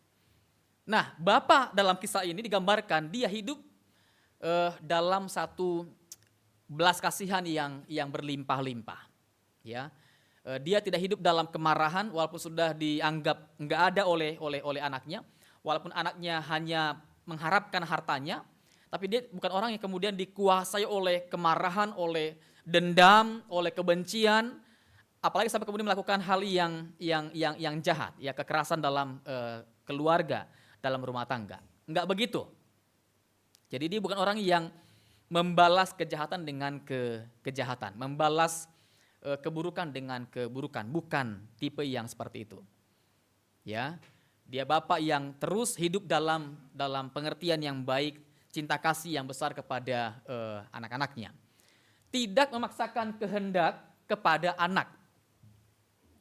Bapa dalam kisah ini digambarkan dia hidup dalam satu belas kasihan yang berlimpah-limpah, ya. Dia tidak hidup dalam kemarahan walaupun sudah dianggap enggak ada oleh anaknya, walaupun anaknya hanya mengharapkan hartanya, tapi dia bukan orang yang kemudian dikuasai oleh kemarahan, oleh dendam, oleh kebencian, apalagi sampai kemudian melakukan hal yang jahat, ya, kekerasan dalam keluarga, dalam rumah tangga. Enggak begitu. Jadi dia bukan orang yang membalas kejahatan dengan kejahatan, membalas keburukan dengan keburukan, bukan tipe yang seperti itu. Ya, dia Bapa yang terus hidup dalam pengertian yang baik, cinta kasih yang besar kepada anak-anaknya. Tidak memaksakan kehendak kepada anak,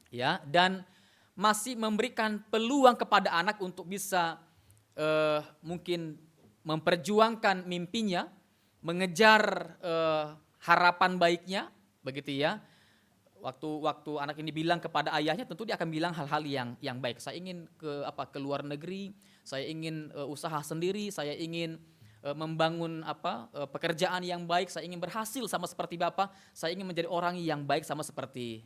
ya, dan masih memberikan peluang kepada anak untuk bisa mungkin memperjuangkan mimpinya, mengejar harapan baiknya, begitu ya. Waktu anak ini bilang kepada ayahnya, tentu dia akan bilang hal-hal yang baik. Saya ingin ke luar negeri, saya ingin usaha sendiri, saya ingin membangun pekerjaan yang baik, saya ingin berhasil sama seperti Bapak, saya ingin menjadi orang yang baik sama seperti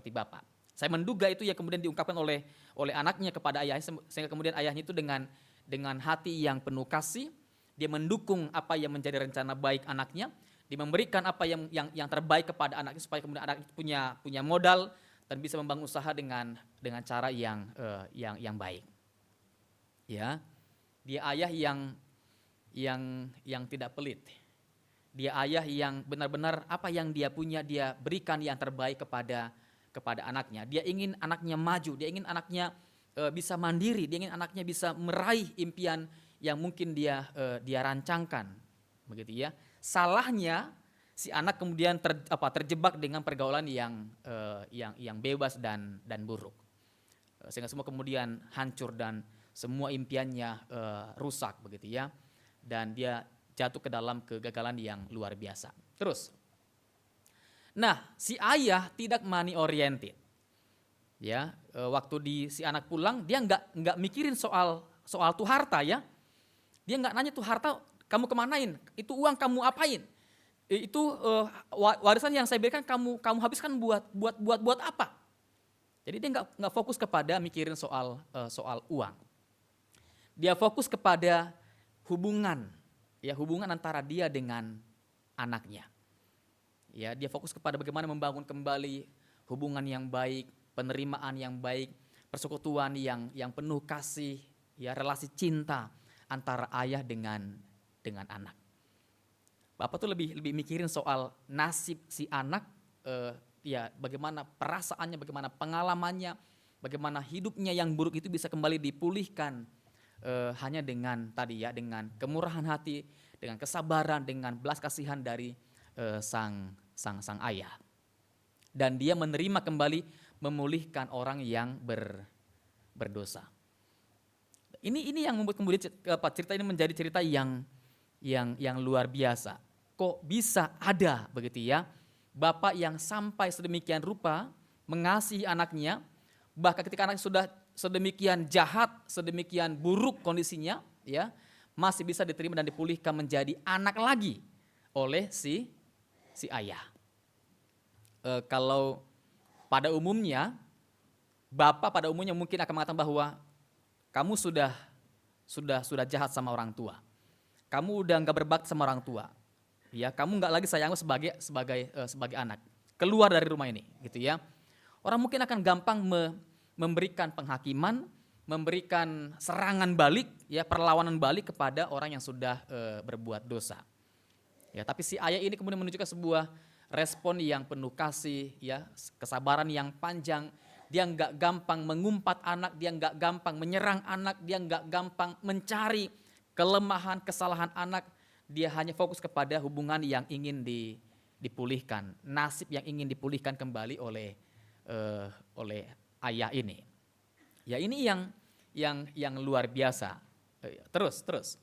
Bapak. Saya menduga itu yang kemudian diungkapkan oleh anaknya kepada ayahnya, sehingga kemudian ayahnya itu dengan hati yang penuh kasih, dia mendukung apa yang menjadi rencana baik anaknya, dia memberikan apa yang terbaik kepada anaknya supaya kemudian anak itu punya modal dan bisa membangun usaha dengan cara yang baik. Ya, dia ayah yang tidak pelit. Dia ayah yang benar-benar apa yang dia punya dia berikan yang terbaik kepada anaknya. Dia ingin anaknya maju, dia ingin anaknya bisa mandiri, dia ingin anaknya bisa meraih impian yang mungkin dia rancangkan, begitu ya. Salahnya si anak kemudian terjebak dengan pergaulan yang bebas dan buruk, sehingga semua kemudian hancur dan semua impiannya rusak, begitu ya. Dan dia jatuh ke dalam kegagalan yang luar biasa. Terus, nah si ayah tidak money oriented, ya. Waktu si anak pulang dia nggak mikirin soal tuh harta, ya. Dia nggak nanya tuh harta kamu kemanain, itu uang kamu apain, itu warisan yang saya berikan kamu habiskan buat apa. Jadi dia nggak fokus kepada mikirin soal uang. Dia fokus kepada hubungan antara dia dengan anaknya. Ya, dia fokus kepada bagaimana membangun kembali hubungan yang baik, penerimaan yang baik, persekutuan yang penuh kasih, ya, relasi cinta antara ayah dengan anak. Bapak tuh lebih mikirin soal nasib si anak, ya, bagaimana perasaannya, bagaimana pengalamannya, bagaimana hidupnya yang buruk itu bisa kembali dipulihkan. Hanya dengan dengan kemurahan hati, dengan kesabaran, dengan belas kasihan dari sang ayah. Dan dia menerima kembali, memulihkan orang yang berdosa. Ini yang membuat kemudian cerita ini menjadi cerita yang luar biasa. Kok bisa ada, begitu ya, bapak yang sampai sedemikian rupa mengasihi anaknya, bahkan ketika anaknya sudah sedemikian jahat, sedemikian buruk kondisinya, ya, masih bisa diterima dan dipulihkan menjadi anak lagi oleh si ayah. Kalau pada umumnya, bapak pada umumnya mungkin akan mengatakan bahwa kamu sudah jahat sama orang tua, kamu udah nggak berbakti sama orang tua, ya, kamu nggak lagi sayang sebagai anak, keluar dari rumah ini, gitu ya. Orang mungkin akan gampang memberikan penghakiman, memberikan serangan balik, ya, perlawanan balik kepada orang yang sudah berbuat dosa. Ya, tapi si ayah ini kemudian menunjukkan sebuah respon yang penuh kasih, ya, kesabaran yang panjang. Dia nggak gampang mengumpat anak, dia nggak gampang menyerang anak, dia nggak gampang mencari kelemahan, kesalahan anak. Dia hanya fokus kepada hubungan yang ingin dipulihkan, nasib yang ingin dipulihkan kembali oleh ayah ini. Ya, ini yang luar biasa. Terus.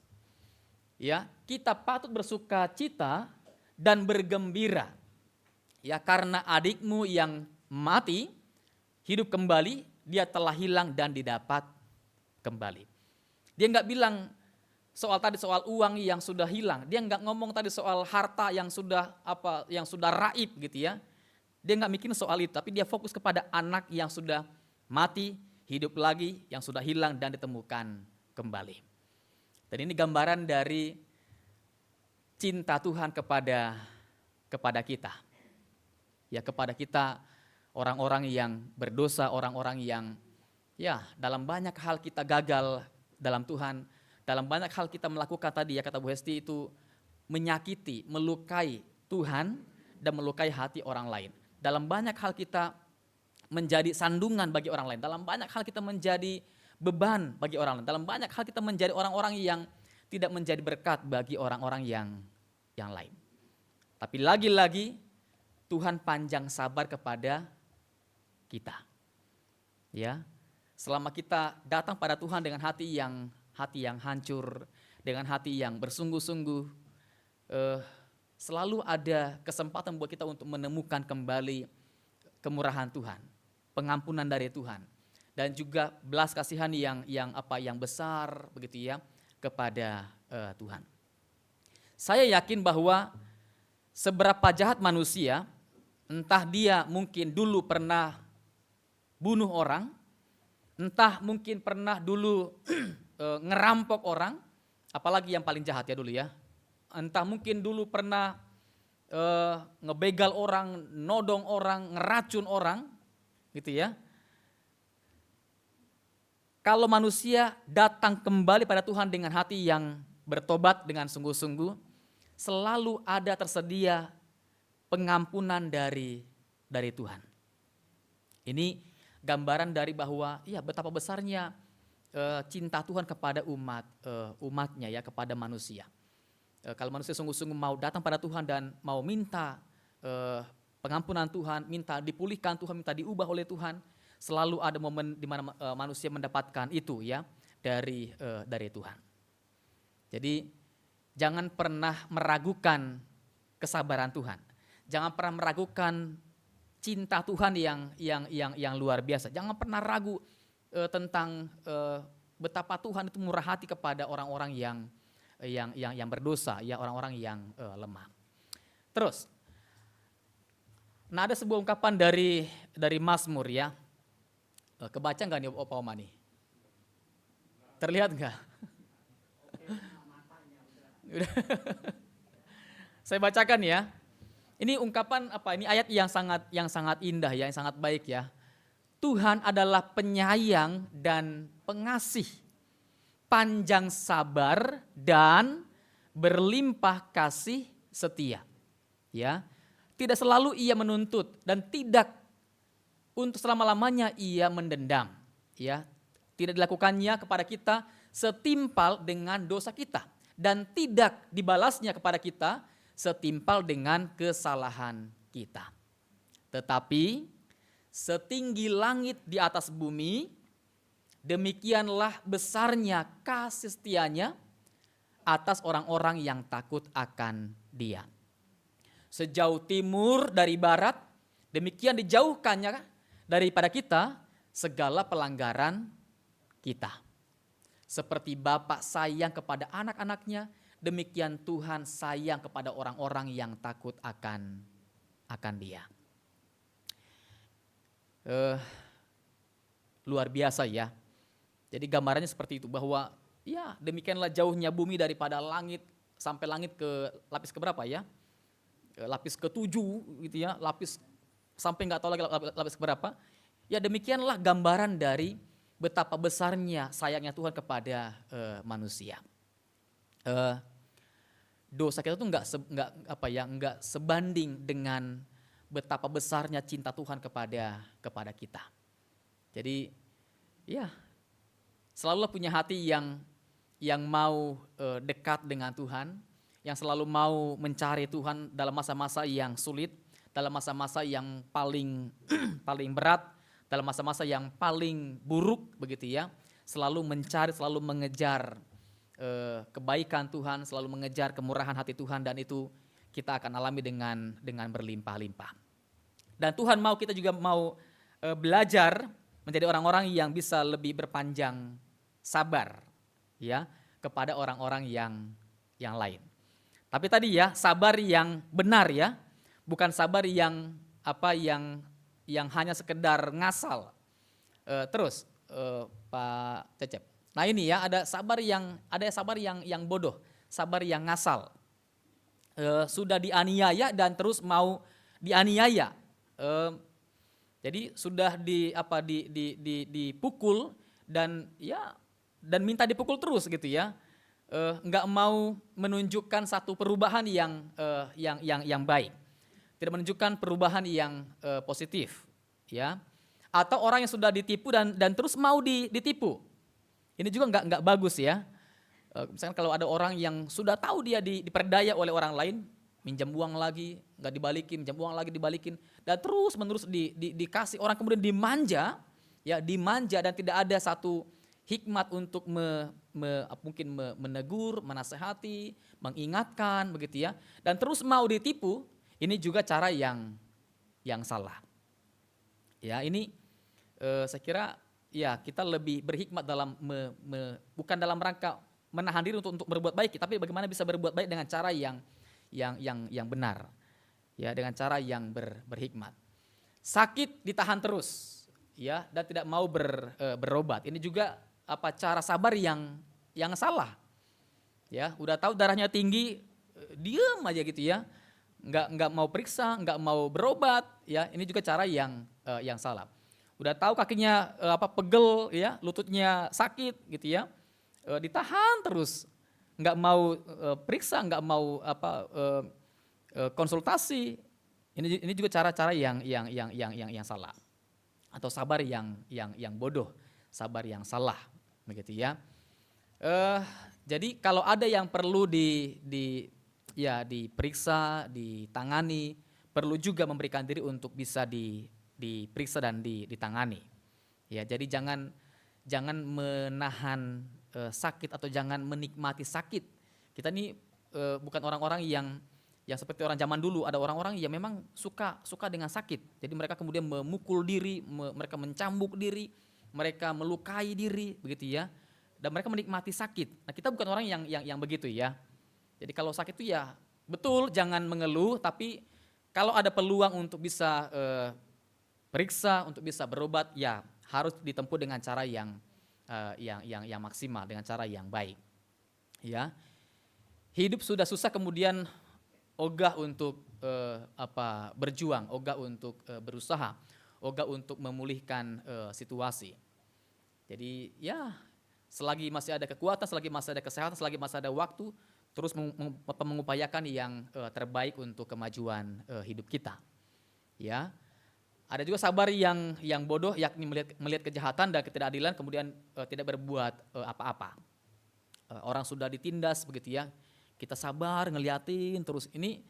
Ya, kita patut bersuka cita dan bergembira. Ya, karena adikmu yang mati hidup kembali, dia telah hilang dan didapat kembali. Dia nggak bilang soal uang yang sudah hilang. Dia nggak ngomong tadi soal harta yang sudah raib, gitu ya. Dia nggak mikirin soal itu, tapi dia fokus kepada anak yang sudah mati, hidup lagi, yang sudah hilang dan ditemukan kembali. Dan ini gambaran dari cinta Tuhan kepada kita. Ya, kepada kita orang-orang yang berdosa, orang-orang yang, ya, dalam banyak hal kita gagal dalam Tuhan, dalam banyak hal kita melakukan tadi, ya, kata Bu Hesti, itu menyakiti, melukai Tuhan dan melukai hati orang lain. Dalam banyak hal kita menjadi sandungan bagi orang lain, dalam banyak hal kita menjadi beban bagi orang lain, dalam banyak hal kita menjadi orang-orang yang tidak menjadi berkat bagi orang-orang yang lain. Tapi lagi-lagi Tuhan panjang sabar kepada kita. Ya, selama kita datang pada Tuhan dengan hati yang hancur, dengan hati yang bersungguh-sungguh, selalu ada kesempatan buat kita untuk menemukan kembali kemurahan Tuhan, pengampunan dari Tuhan. dan juga belas kasihan yang besar begitu ya kepada Tuhan. Saya yakin bahwa seberapa jahat manusia, entah dia mungkin dulu pernah bunuh orang, entah mungkin pernah dulu ngerampok orang, apalagi yang paling jahat ya dulu ya. Entah mungkin dulu pernah ngebegal orang, nodong orang, ngeracun orang, gitu ya. Kalau manusia datang kembali pada Tuhan dengan hati yang bertobat dengan sungguh-sungguh, selalu ada tersedia pengampunan dari Tuhan. Ini gambaran dari bahwa ya betapa besarnya cinta Tuhan kepada umatnya ya, kepada manusia. Kalau manusia sungguh-sungguh mau datang pada Tuhan dan mau minta pengampunan Tuhan, minta dipulihkan Tuhan, minta diubah oleh Tuhan, selalu ada momen di mana manusia mendapatkan itu ya dari Tuhan. Jadi jangan pernah meragukan kesabaran Tuhan. Jangan pernah meragukan cinta Tuhan yang luar biasa. Jangan pernah ragu tentang betapa Tuhan itu murah hati kepada orang-orang yang berdosa, ya orang-orang yang lemah. Terus, nah ada sebuah ungkapan dari Mazmur ya. Kebaca nggak nih Pak Oma nih? Terlihat nggak? Saya bacakan ya. Ini ungkapan apa? Ini ayat yang sangat indah ya, yang sangat baik ya. Tuhan adalah penyayang dan pengasih, panjang sabar dan berlimpah kasih setia. Ya. Tidak selalu ia menuntut dan tidak untuk selama-lamanya ia mendendam. Ya. Tidak dilakukannya kepada kita setimpal dengan dosa kita dan tidak dibalasnya kepada kita setimpal dengan kesalahan kita. Tetapi setinggi langit di atas bumi, demikianlah besarnya kasih setianya atas orang-orang yang takut akan Dia. Sejauh timur dari barat, demikian dijauhkannya daripada kita segala pelanggaran kita. Seperti Bapa sayang kepada anak-anaknya, demikian Tuhan sayang kepada orang-orang yang takut akan Dia. Luar biasa ya. Jadi gambarannya seperti itu, bahwa ya demikianlah jauhnya bumi daripada langit sampai langit ke lapis keberapa ya? Lapis ke-7 gitu ya, lapis sampai nggak tahu lagi lapis keberapa. Ya demikianlah gambaran dari betapa besarnya sayangnya Tuhan kepada manusia. Dosa kita tuh nggak sebanding dengan betapa besarnya cinta Tuhan kepada kita. Jadi ya selalulah punya hati yang mau dekat dengan Tuhan, yang selalu mau mencari Tuhan dalam masa-masa yang sulit, dalam masa-masa yang paling paling berat, dalam masa-masa yang paling buruk begitu ya. Selalu mencari, selalu mengejar kebaikan Tuhan, selalu mengejar kemurahan hati Tuhan, dan itu kita akan alami dengan berlimpah-limpah. Dan Tuhan mau kita juga mau belajar menjadi orang-orang yang bisa lebih berpanjang sabar ya kepada orang-orang yang lain. Tapi tadi ya sabar yang benar ya, bukan sabar yang hanya sekedar ngasal. Terus Pak Cecep. Nah ini ya ada sabar yang bodoh, sabar yang ngasal. Sudah dianiaya dan terus mau dianiaya. Jadi sudah dipukul dan minta dipukul terus gitu ya. Nggak mau menunjukkan satu perubahan yang baik. Tidak menunjukkan perubahan yang positif ya. Atau orang yang sudah ditipu dan terus mau ditipu. Ini juga nggak bagus ya. Misalkan kalau ada orang yang sudah tahu dia diperdaya oleh orang lain, minjam uang lagi nggak dibalikin, minjam uang lagi dibalikin, dan terus menerus dikasih, orang kemudian dimanja dan tidak ada satu hikmat untuk mungkin menegur, menasehati, mengingatkan begitu ya, dan terus mau ditipu. Ini juga cara yang salah. Ya ini saya kira ya kita lebih berhikmat dalam bukan dalam rangka menahan diri untuk berbuat baik, tapi bagaimana bisa berbuat baik dengan cara yang benar, ya, dengan cara yang berhikmat. Sakit ditahan terus, ya, dan tidak mau berobat. Ini juga cara sabar yang salah. Ya, udah tahu darahnya tinggi, diem aja gitu ya, nggak mau periksa, nggak mau berobat, ya, ini juga cara yang salah. Udah tahu kakinya pegel, ya, lututnya sakit gitu ya, ditahan terus, nggak mau periksa, nggak mau konsultasi. Ini juga cara-cara yang salah, atau sabar yang bodoh, sabar yang salah, begitu ya. Jadi kalau ada yang perlu diperiksa, ditangani, perlu juga memberikan diri untuk bisa diperiksa dan ditangani. Ya, jadi jangan menahan sakit atau jangan menikmati sakit. Kita ini bukan orang-orang yang seperti orang zaman dulu. Ada orang-orang yang memang suka dengan sakit. Jadi mereka kemudian memukul diri, mereka mencambuk diri, mereka melukai diri, begitu ya. Dan mereka menikmati sakit. Nah, kita bukan orang yang begitu ya. Jadi kalau sakit itu ya betul jangan mengeluh, tapi kalau ada peluang untuk bisa periksa, untuk bisa berobat, ya harus ditempuh dengan cara yang maksimal, dengan cara yang baik. Ya, hidup sudah susah kemudian ogah untuk berjuang, ogah untuk berusaha, ogah untuk memulihkan situasi. Jadi ya selagi masih ada kekuatan, selagi masih ada kesehatan, selagi masih ada waktu, terus mengupayakan yang terbaik untuk kemajuan hidup kita. Ya. Ada juga sabar yang bodoh, yakni melihat kejahatan dan ketidakadilan kemudian tidak berbuat apa-apa. Orang sudah ditindas begitu ya, kita sabar ngeliatin terus. Ini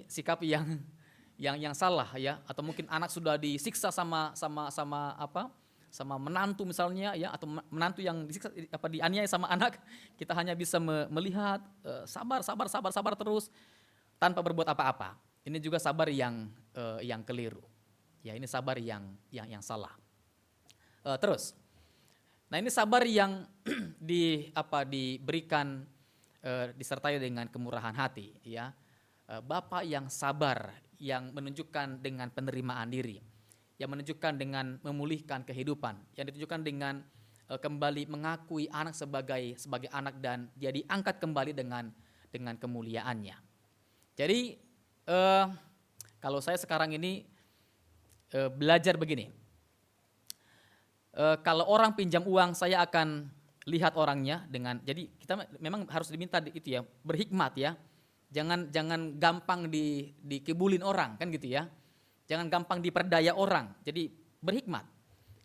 sikap yang salah ya. Atau mungkin anak sudah disiksa sama menantu misalnya ya, atau menantu yang disiksa dianiaya sama anak, kita hanya bisa melihat sabar terus tanpa berbuat apa-apa. Ini juga sabar yang keliru. Ya, ini sabar yang salah. Terus, nah ini sabar yang diberikan disertai dengan kemurahan hati. Ya, Bapa yang sabar, yang menunjukkan dengan penerimaan diri, yang menunjukkan dengan memulihkan kehidupan, yang ditunjukkan dengan kembali mengakui anak sebagai anak dan dia diangkat kembali dengan kemuliaannya. Jadi kalau saya sekarang ini belajar begini, kalau orang pinjam uang saya akan lihat orangnya jadi kita memang harus diminta itu ya, berhikmat ya, jangan gampang dikibulin orang kan gitu ya, jangan gampang diperdaya orang, jadi berhikmat.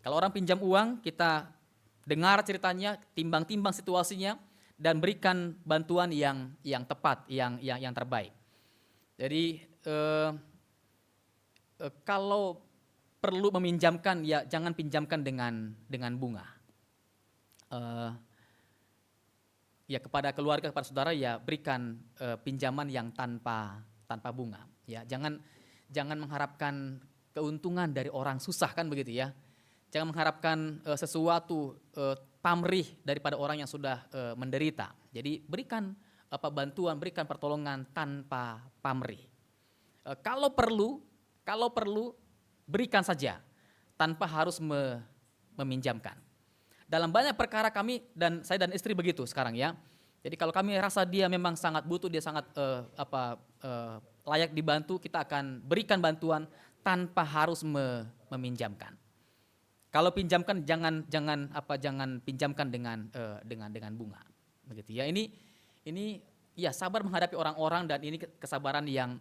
Kalau orang pinjam uang kita dengar ceritanya, timbang-timbang situasinya dan berikan bantuan yang tepat, yang terbaik. Jadi kalau perlu meminjamkan ya jangan pinjamkan dengan bunga. Ya kepada keluarga, kepada saudara ya berikan pinjaman yang tanpa bunga. Ya jangan mengharapkan keuntungan dari orang susah kan begitu ya. Jangan mengharapkan sesuatu pamrih daripada orang yang sudah menderita. Jadi berikan bantuan, berikan pertolongan tanpa pamrih. Kalau perlu berikan saja tanpa harus meminjamkan. Dalam banyak perkara saya dan istri begitu sekarang ya. Jadi kalau kami rasa dia memang sangat butuh, dia sangat layak dibantu, kita akan berikan bantuan tanpa harus meminjamkan. Kalau pinjamkan jangan pinjamkan dengan bunga. Begitu ya. Ini ya sabar menghadapi orang-orang, dan ini kesabaran yang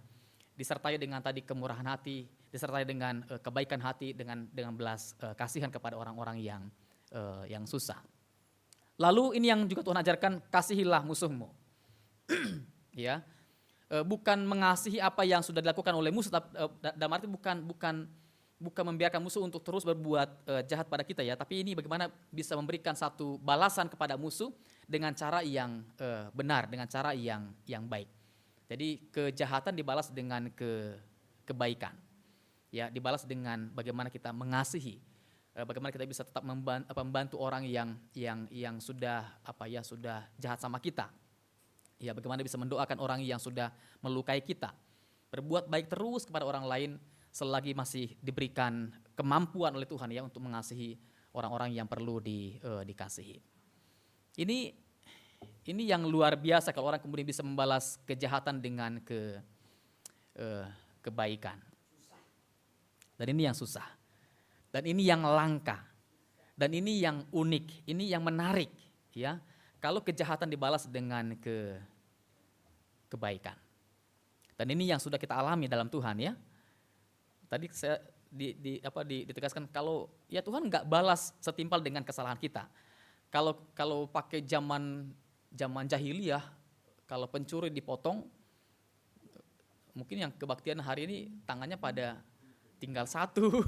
disertai dengan tadi kemurahan hati, disertai dengan kebaikan hati, dengan belas kasihan kepada orang-orang yang susah. Lalu ini yang juga Tuhan ajarkan, kasihilah musuhmu. Ya, bukan mengasihi apa yang sudah dilakukan oleh musuh, dalam arti bukan membiarkan musuh untuk terus berbuat jahat pada kita ya, tapi ini bagaimana bisa memberikan satu balasan kepada musuh dengan cara yang benar, dengan cara yang baik. Jadi kejahatan dibalas dengan kebaikan. Ya, dibalas dengan bagaimana kita mengasihi bagaimana kita bisa tetap membantu orang yang sudah sudah jahat sama kita. Ya, bagaimana bisa mendoakan orang yang sudah melukai kita. Berbuat baik terus kepada orang lain selagi masih diberikan kemampuan oleh Tuhan ya untuk mengasihi orang-orang yang perlu dikasihi. Ini yang luar biasa kalau orang kemudian bisa membalas kejahatan dengan kebaikan. Dan ini yang susah. Dan ini yang langka. Dan ini yang unik, ini yang menarik ya. Kalau kejahatan dibalas dengan kebaikan. Dan ini yang sudah kita alami dalam Tuhan ya. Tadi saya ditegaskan kalau ya Tuhan nggak balas setimpal dengan kesalahan kita. Kalau pakai zaman jahiliyah, kalau pencuri dipotong, mungkin yang kebaktian hari ini tangannya pada tinggal satu,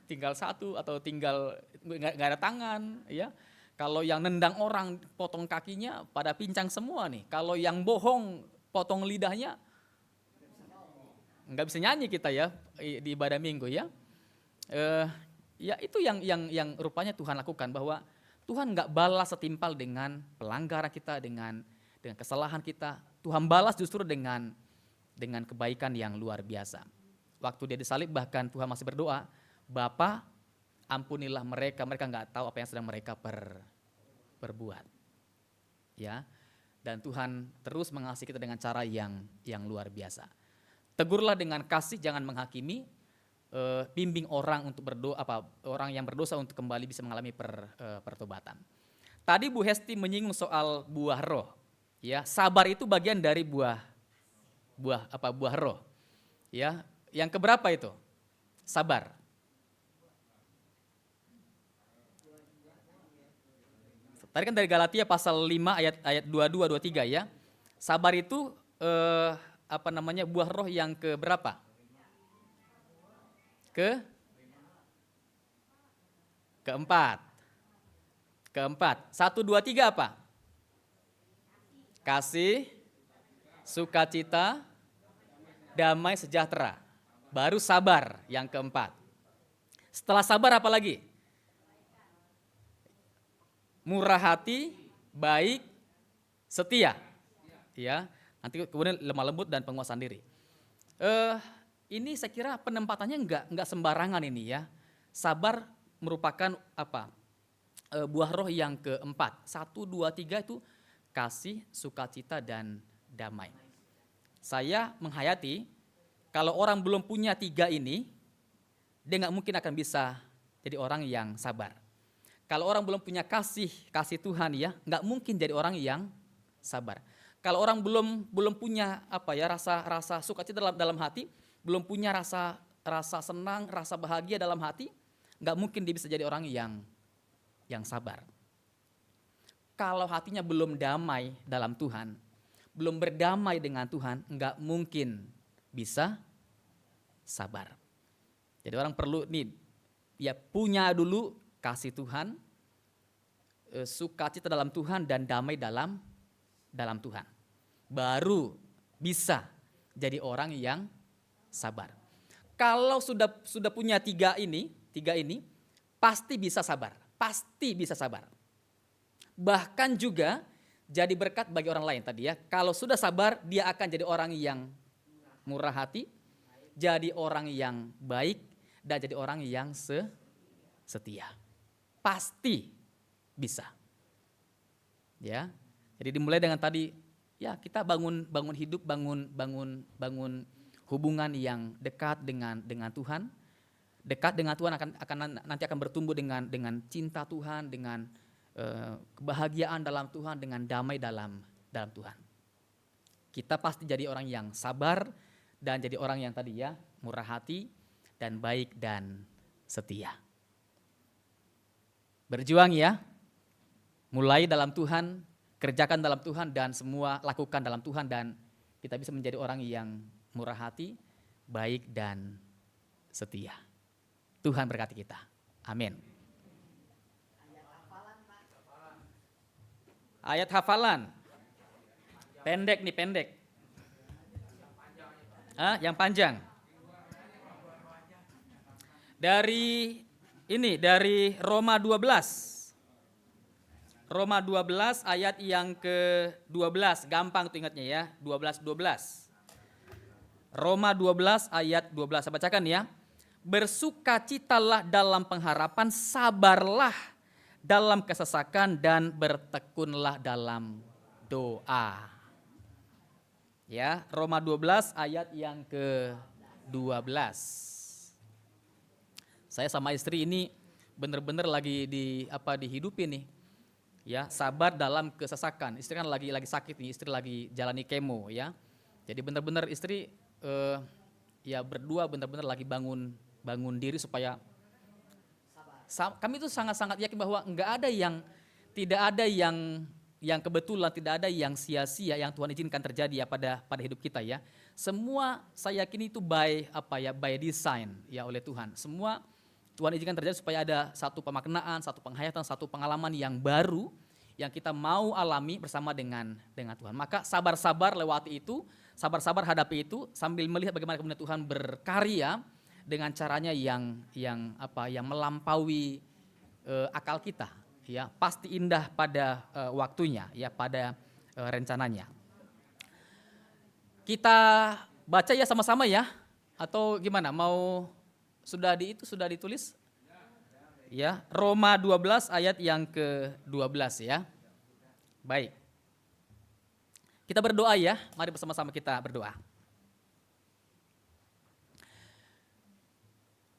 tinggal satu atau tinggal nggak ada tangan, ya. Kalau yang nendang orang potong kakinya pada pincang semua nih. Kalau yang bohong potong lidahnya, nggak bisa nyanyi kita ya di ibadah minggu ya. Ya itu yang rupanya Tuhan lakukan, bahwa Tuhan nggak balas setimpal dengan pelanggaran kita, dengan kesalahan kita. Tuhan balas justru dengan kebaikan yang luar biasa. Waktu dia disalib bahkan Tuhan masih berdoa, Bapa ampunilah mereka nggak tahu apa yang sedang mereka perbuat. Ya, dan Tuhan terus mengasihi kita dengan cara yang luar biasa. Tegurlah dengan kasih, jangan menghakimi. Bimbing orang untuk orang yang berdosa untuk kembali bisa mengalami pertobatan. Tadi Bu Hesti menyinggung soal buah roh. Ya, sabar itu bagian dari buah roh. Ya, yang keberapa itu? Sabar. Tadi kan dari Galatia pasal 5 ayat 22 23 ya. Sabar itu buah roh yang keberapa? Keempat. 1, 2, 3 apa? Kasih, sukacita, damai sejahtera. Baru sabar yang keempat. Setelah sabar apa lagi? Murah hati, baik, setia. Ya, nanti kemudian lemah lembut dan penguasaan diri. Ini saya kira penempatannya enggak sembarangan ini ya. Sabar merupakan buah roh yang keempat. 1, 2, 3 itu kasih, sukacita dan damai. Saya menghayati kalau orang belum punya 3 ini, dia nggak mungkin akan bisa jadi orang yang sabar. Kalau orang belum punya kasih Tuhan ya, nggak mungkin jadi orang yang sabar. Kalau orang belum punya rasa sukacita dalam hati, belum punya rasa senang, rasa bahagia dalam hati, nggak mungkin dia bisa jadi orang yang sabar. Kalau hatinya belum damai dalam Tuhan, belum berdamai dengan Tuhan, nggak mungkin bisa sabar. Jadi orang perlu punya dulu kasih Tuhan, sukacita dalam Tuhan dan damai dalam Tuhan. Baru bisa jadi orang yang sabar. Kalau sudah punya 3 ini pasti bisa sabar, Bahkan juga jadi berkat bagi orang lain tadi ya. Kalau sudah sabar, dia akan jadi orang yang murah hati, jadi orang yang baik, dan jadi orang yang setia. Pasti bisa. Ya. Jadi dimulai dengan tadi ya kita bangun hidup, bangun hubungan yang dekat dengan Tuhan. Dekat dengan Tuhan nanti akan bertumbuh dengan cinta Tuhan, dengan kebahagiaan dalam Tuhan, dengan damai dalam Tuhan. Kita pasti jadi orang yang sabar dan jadi orang yang tadi ya murah hati dan baik dan setia. Berjuang ya, mulai dalam Tuhan, kerjakan dalam Tuhan dan semua lakukan dalam Tuhan, dan kita bisa menjadi orang yang murah hati, baik dan setia. Tuhan berkati kita. Amin. Ayat hafalan. Pendek. Yang panjang. Dari Ini dari Roma 12. Roma 12 ayat yang ke-12, gampang tuh ingatnya ya, 12. Roma 12 ayat 12, saya bacakan ya. Bersukacitalah dalam pengharapan, sabarlah dalam kesesakan, dan bertekunlah dalam doa. Ya, Roma 12 ayat yang ke-12. Saya sama istri ini benar-benar lagi dihidupin nih. Ya, sabar dalam kesesakan. Istri kan lagi sakit nih, istri lagi jalani kemo ya. Jadi benar-benar istri ya berdua benar-benar lagi bangun diri supaya kami itu sangat-sangat yakin bahwa tidak ada yang kebetulan, tidak ada yang sia-sia yang Tuhan izinkan terjadi ya pada hidup kita ya. Semua saya yakin itu by design ya oleh Tuhan. Semua Tuhan izinkan terjadi supaya ada satu pemaknaan, satu penghayatan, satu pengalaman yang baru yang kita mau alami bersama dengan Tuhan. Maka sabar-sabar lewati itu, sabar-sabar hadapi itu sambil melihat bagaimana kemudian Tuhan berkarya dengan caranya yang melampaui akal kita, ya pasti indah pada waktunya, ya pada rencananya. Kita baca ya sama-sama ya, atau gimana? Mau sudah ditulis? Ya, Roma 12 ayat yang ke-12 ya. Baik. Kita berdoa ya, mari bersama-sama kita berdoa.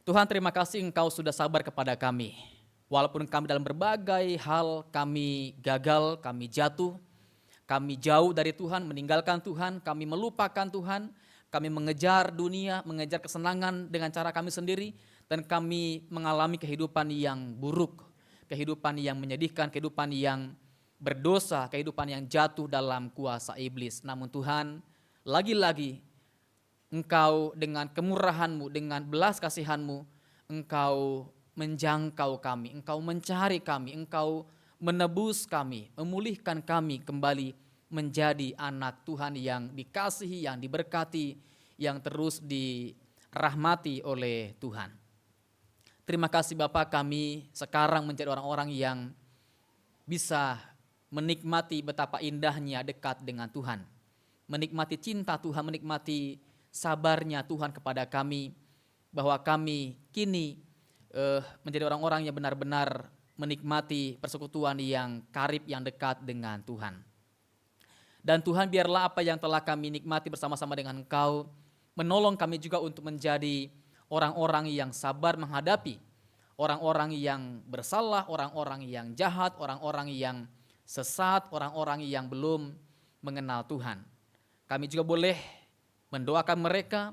Tuhan, terima kasih Engkau sudah sabar kepada kami. Walaupun kami dalam berbagai hal kami gagal, kami jatuh, kami jauh dari Tuhan, meninggalkan Tuhan, kami melupakan Tuhan, kami mengejar dunia, mengejar kesenangan dengan cara kami sendiri, dan kami mengalami kehidupan yang buruk, kehidupan yang menyedihkan, kehidupan yang berdosa, kehidupan yang jatuh dalam kuasa iblis. Namun Tuhan, lagi-lagi Engkau dengan kemurahan-Mu, dengan belas kasihan-Mu, Engkau menjangkau kami, Engkau mencari kami, Engkau menebus kami, memulihkan kami kembali menjadi anak Tuhan yang dikasihi, yang diberkati, yang terus dirahmati oleh Tuhan. Terima kasih Bapa, kami sekarang menjadi orang-orang yang bisa menikmati betapa indahnya dekat dengan Tuhan. Menikmati cinta Tuhan, menikmati sabarnya Tuhan kepada kami, bahwa kami kini menjadi orang-orang yang benar-benar menikmati persekutuan yang karib, yang dekat dengan Tuhan. Dan Tuhan, biarlah apa yang telah kami nikmati bersama-sama dengan Engkau menolong kami juga untuk menjadi orang-orang yang sabar menghadapi orang-orang yang bersalah, orang-orang yang jahat, orang-orang yang sesat, orang-orang yang belum mengenal Tuhan. Kami juga boleh mendoakan mereka,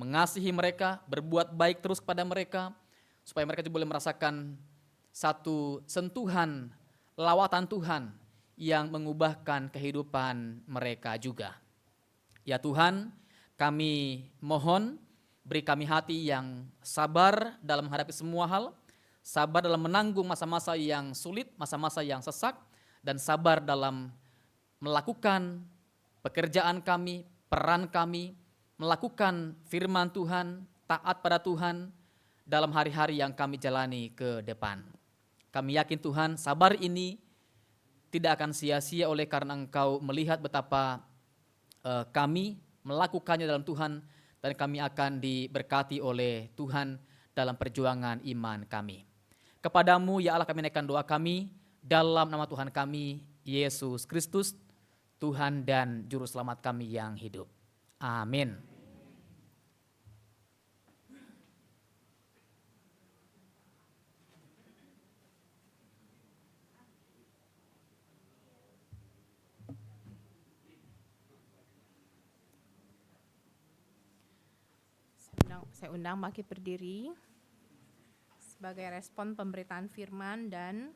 mengasihi mereka, berbuat baik terus kepada mereka, supaya mereka juga boleh merasakan satu sentuhan lawatan Tuhan yang mengubahkan kehidupan mereka juga. Ya Tuhan, kami mohon beri kami hati yang sabar dalam menghadapi semua hal, sabar dalam menanggung masa-masa yang sulit, masa-masa yang sesak, dan sabar dalam melakukan pekerjaan kami, peran kami, melakukan firman Tuhan, taat pada Tuhan dalam hari-hari yang kami jalani ke depan. Kami yakin Tuhan, sabar ini tidak akan sia-sia oleh karena Engkau melihat betapa kami melakukannya dalam Tuhan, dan kami akan diberkati oleh Tuhan dalam perjuangan iman kami. Kepadamu ya Allah kami naikkan doa kami dalam nama Tuhan kami, Yesus Kristus, Tuhan dan Juru Selamat kami yang hidup. Amin. Saya undang Maki berdiri sebagai respon pemberitaan firman dan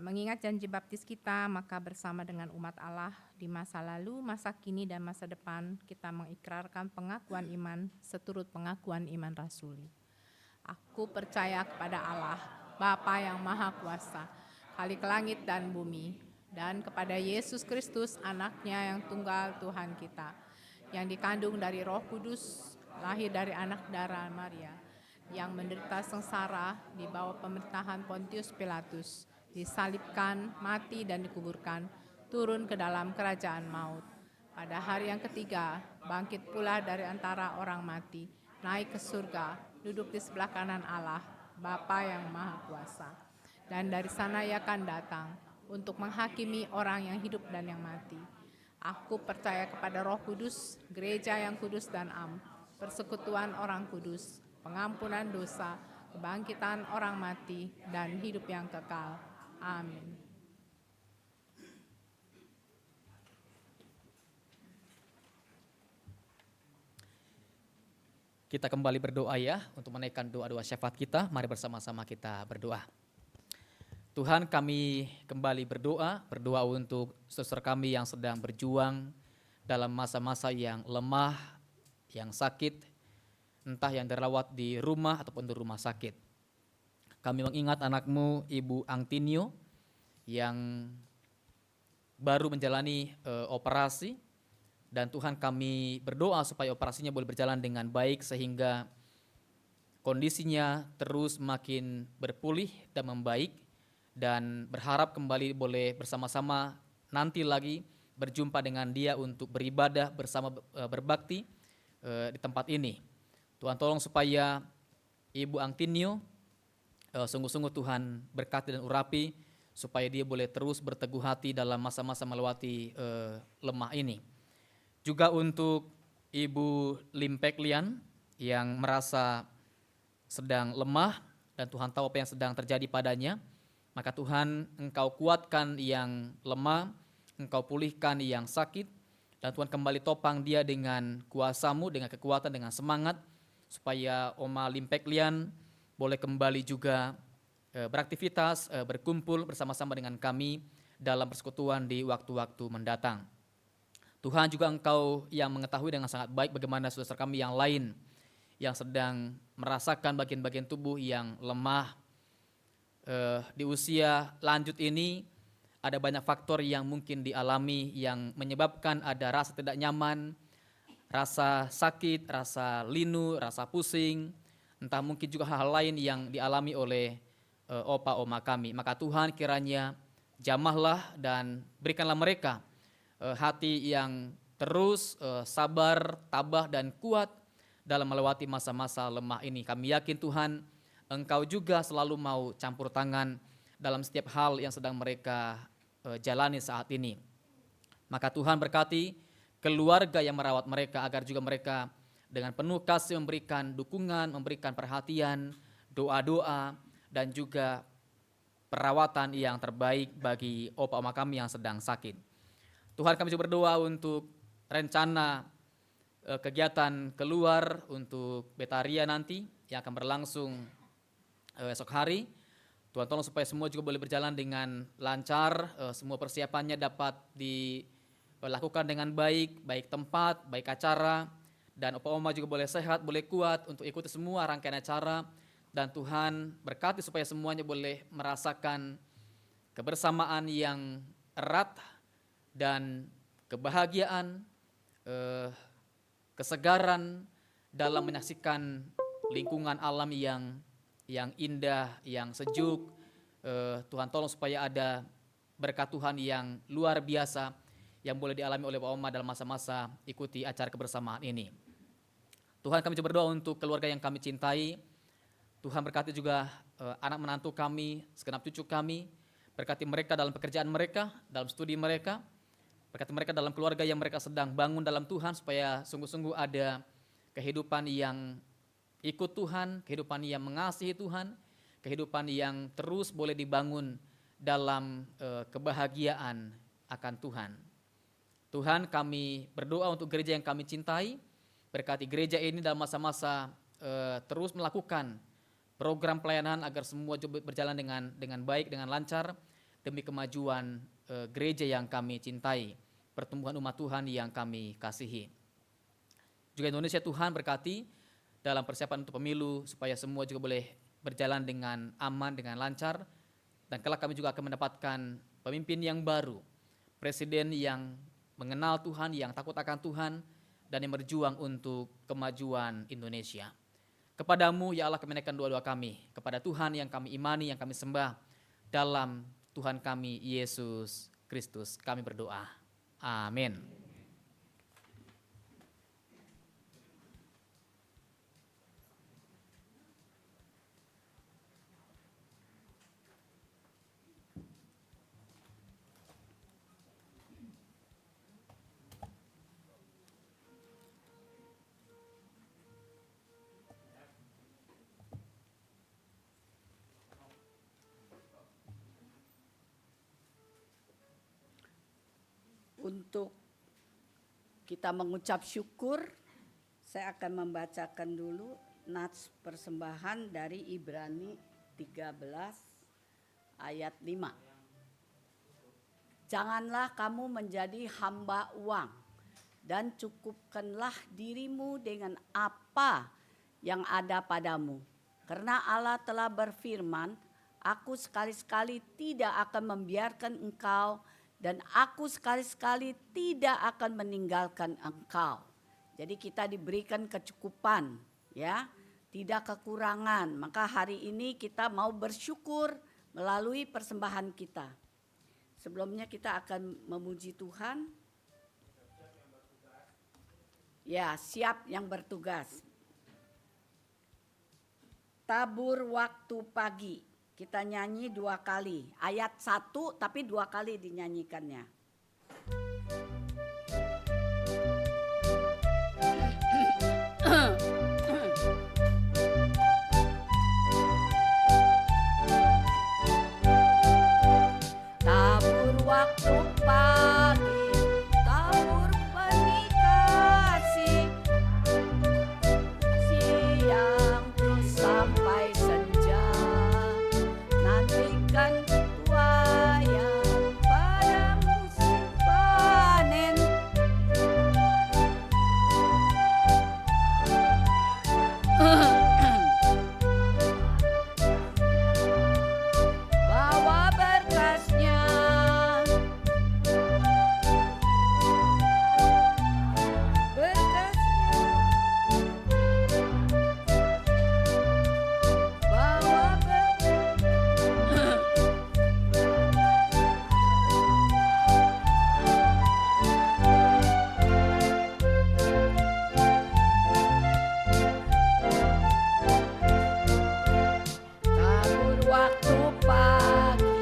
mengingat janji baptis kita, maka bersama dengan umat Allah di masa lalu, masa kini, dan masa depan kita mengikrarkan pengakuan iman seturut pengakuan iman rasuli. Aku percaya kepada Allah, Bapa yang Maha Kuasa, Khalik langit dan bumi, dan kepada Yesus Kristus, anaknya yang tunggal Tuhan kita, yang dikandung dari Roh Kudus, lahir dari anak darah Maria, yang menderita sengsara di bawah pemerintahan Pontius Pilatus, disalibkan, mati dan dikuburkan, turun ke dalam kerajaan maut. Pada hari yang ketiga, bangkit pula dari antara orang mati, naik ke surga, duduk di sebelah kanan Allah, Bapa yang Maha Kuasa. Dan dari sana ia akan datang untuk menghakimi orang yang hidup dan yang mati. Aku percaya kepada Roh Kudus, gereja yang kudus dan am, persekutuan orang kudus, pengampunan dosa, kebangkitan orang mati, dan hidup yang kekal. Amin. Kita kembali berdoa ya, untuk menaikkan doa-doa syafaat kita. Mari bersama-sama kita berdoa. Tuhan, kami kembali berdoa untuk saudara kami yang sedang berjuang dalam masa-masa yang lemah, yang sakit, entah yang dirawat di rumah ataupun di rumah sakit. Kami mengingat anakmu, Ibu Angtinio, yang baru menjalani operasi, dan Tuhan kami berdoa supaya operasinya boleh berjalan dengan baik sehingga kondisinya terus makin berpulih dan membaik, dan berharap kembali boleh bersama-sama nanti lagi berjumpa dengan dia untuk beribadah bersama, berbakti di tempat ini. Tuhan tolong supaya Ibu Angtinio sungguh-sungguh Tuhan berkati dan urapi supaya dia boleh terus berteguh hati dalam masa-masa melewati lemah ini. Juga untuk Ibu Limpeklian yang merasa sedang lemah dan Tuhan tahu apa yang sedang terjadi padanya, maka Tuhan Engkau kuatkan yang lemah, Engkau pulihkan yang sakit, dan Tuhan kembali topang dia dengan kuasa-Mu, dengan kekuatan, dengan semangat, supaya Oma Limpeklian boleh kembali juga beraktivitas, berkumpul bersama-sama dengan kami dalam persekutuan di waktu-waktu mendatang. Tuhan juga Engkau yang mengetahui dengan sangat baik bagaimana saudara kami yang lain yang sedang merasakan bagian-bagian tubuh yang lemah. Di usia lanjut ini ada banyak faktor yang mungkin dialami yang menyebabkan ada rasa tidak nyaman, rasa sakit, rasa linu, rasa pusing, entah mungkin juga hal-hal lain yang dialami oleh opa oma kami. Maka Tuhan kiranya jamahlah dan berikanlah mereka hati yang terus sabar, tabah dan kuat dalam melewati masa-masa lemah ini. Kami yakin Tuhan Engkau juga selalu mau campur tangan dalam setiap hal yang sedang mereka jalani saat ini. Maka Tuhan berkati keluarga yang merawat mereka agar juga mereka dengan penuh kasih memberikan dukungan, memberikan perhatian, doa-doa dan juga perawatan yang terbaik bagi opa oma kami yang sedang sakit. Tuhan kami juga berdoa untuk rencana kegiatan keluar untuk Betaria nanti yang akan berlangsung esok hari. Tuhan tolong supaya semua juga boleh berjalan dengan lancar, semua persiapannya dapat dilakukan dengan baik, baik tempat, baik acara, dan opa oma juga boleh sehat, boleh kuat untuk ikuti semua rangkaian acara, dan Tuhan berkati supaya semuanya boleh merasakan kebersamaan yang erat dan kebahagiaan, kesegaran dalam menyaksikan lingkungan alam yang indah, yang sejuk. Tuhan tolong supaya ada berkat Tuhan yang luar biasa yang boleh dialami oleh Pak Oma dalam masa-masa ikuti acara kebersamaan ini. Tuhan kami berdoa untuk keluarga yang kami cintai. Tuhan berkati juga anak menantu kami, segenap cucu kami. Berkati mereka dalam pekerjaan mereka, dalam studi mereka. Berkati mereka dalam keluarga yang mereka sedang bangun dalam Tuhan, supaya sungguh-sungguh ada kehidupan yang ikut Tuhan, kehidupan yang mengasihi Tuhan, kehidupan yang terus boleh dibangun dalam kebahagiaan akan Tuhan. Tuhan kami berdoa untuk gereja yang kami cintai, berkati gereja ini dalam masa-masa terus melakukan program pelayanan agar semua berjalan dengan baik, dengan lancar, demi kemajuan gereja yang kami cintai, pertumbuhan umat Tuhan yang kami kasihi. Juga Indonesia Tuhan berkati dalam persiapan untuk pemilu supaya semua juga boleh berjalan dengan aman, dengan lancar, dan kelak kami juga akan mendapatkan pemimpin yang baru, presiden yang mengenal Tuhan, yang takut akan Tuhan, dan yang berjuang untuk kemajuan Indonesia. Kepadamu ya Allah kami menaikkan doa-doa kami, kepada Tuhan yang kami imani, yang kami sembah, dalam Tuhan kami Yesus Kristus kami berdoa. Amin. Untuk kita mengucap syukur, saya akan membacakan dulu nats persembahan dari Ibrani 13 ayat 5. Janganlah kamu menjadi hamba uang dan cukupkanlah dirimu dengan apa yang ada padamu. Karena Allah telah berfirman, aku sekali-sekali tidak akan membiarkan engkau dan aku sekali-sekali tidak akan meninggalkan engkau. Jadi kita diberikan kecukupan, ya, tidak kekurangan. Maka hari ini kita mau bersyukur melalui persembahan kita. Sebelumnya kita akan memuji Tuhan. Ya, siap yang bertugas. Tabur waktu pagi. Kita nyanyi 2 kali. Ayat 1 tapi 2 kali dinyanyikannya. Tabur waktu pagi, tabur benih kasih, siang terus sampai senja. Nantikan tuayan pada musim panen. Bawa berkasnya, berkasnya. Bawa tabur waktu pagi,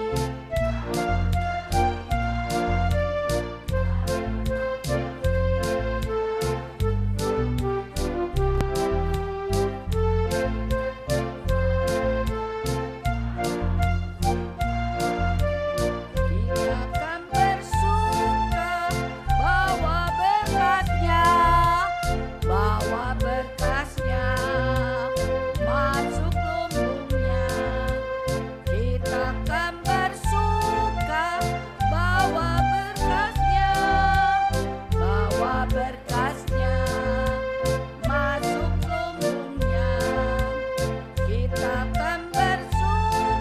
kita akan bersuka, bawa berkasnya, bawa berkasnya, masuk lumbungnya. Kita akan bersuka, bawa berkasnya, bawa berkasnya, masuk lumbungnya. Kita akan bersuka.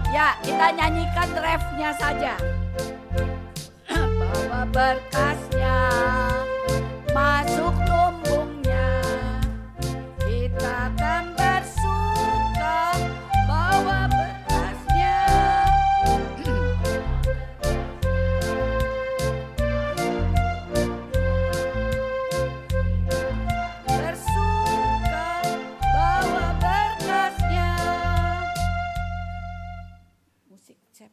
Ya, kita nyanyikan refnya saja. Bawa berkasnya, masuk lumbungnya. Kita akan bersuka, bawa berkasnya. Bersuka, bawa berkasnya. Musik cep.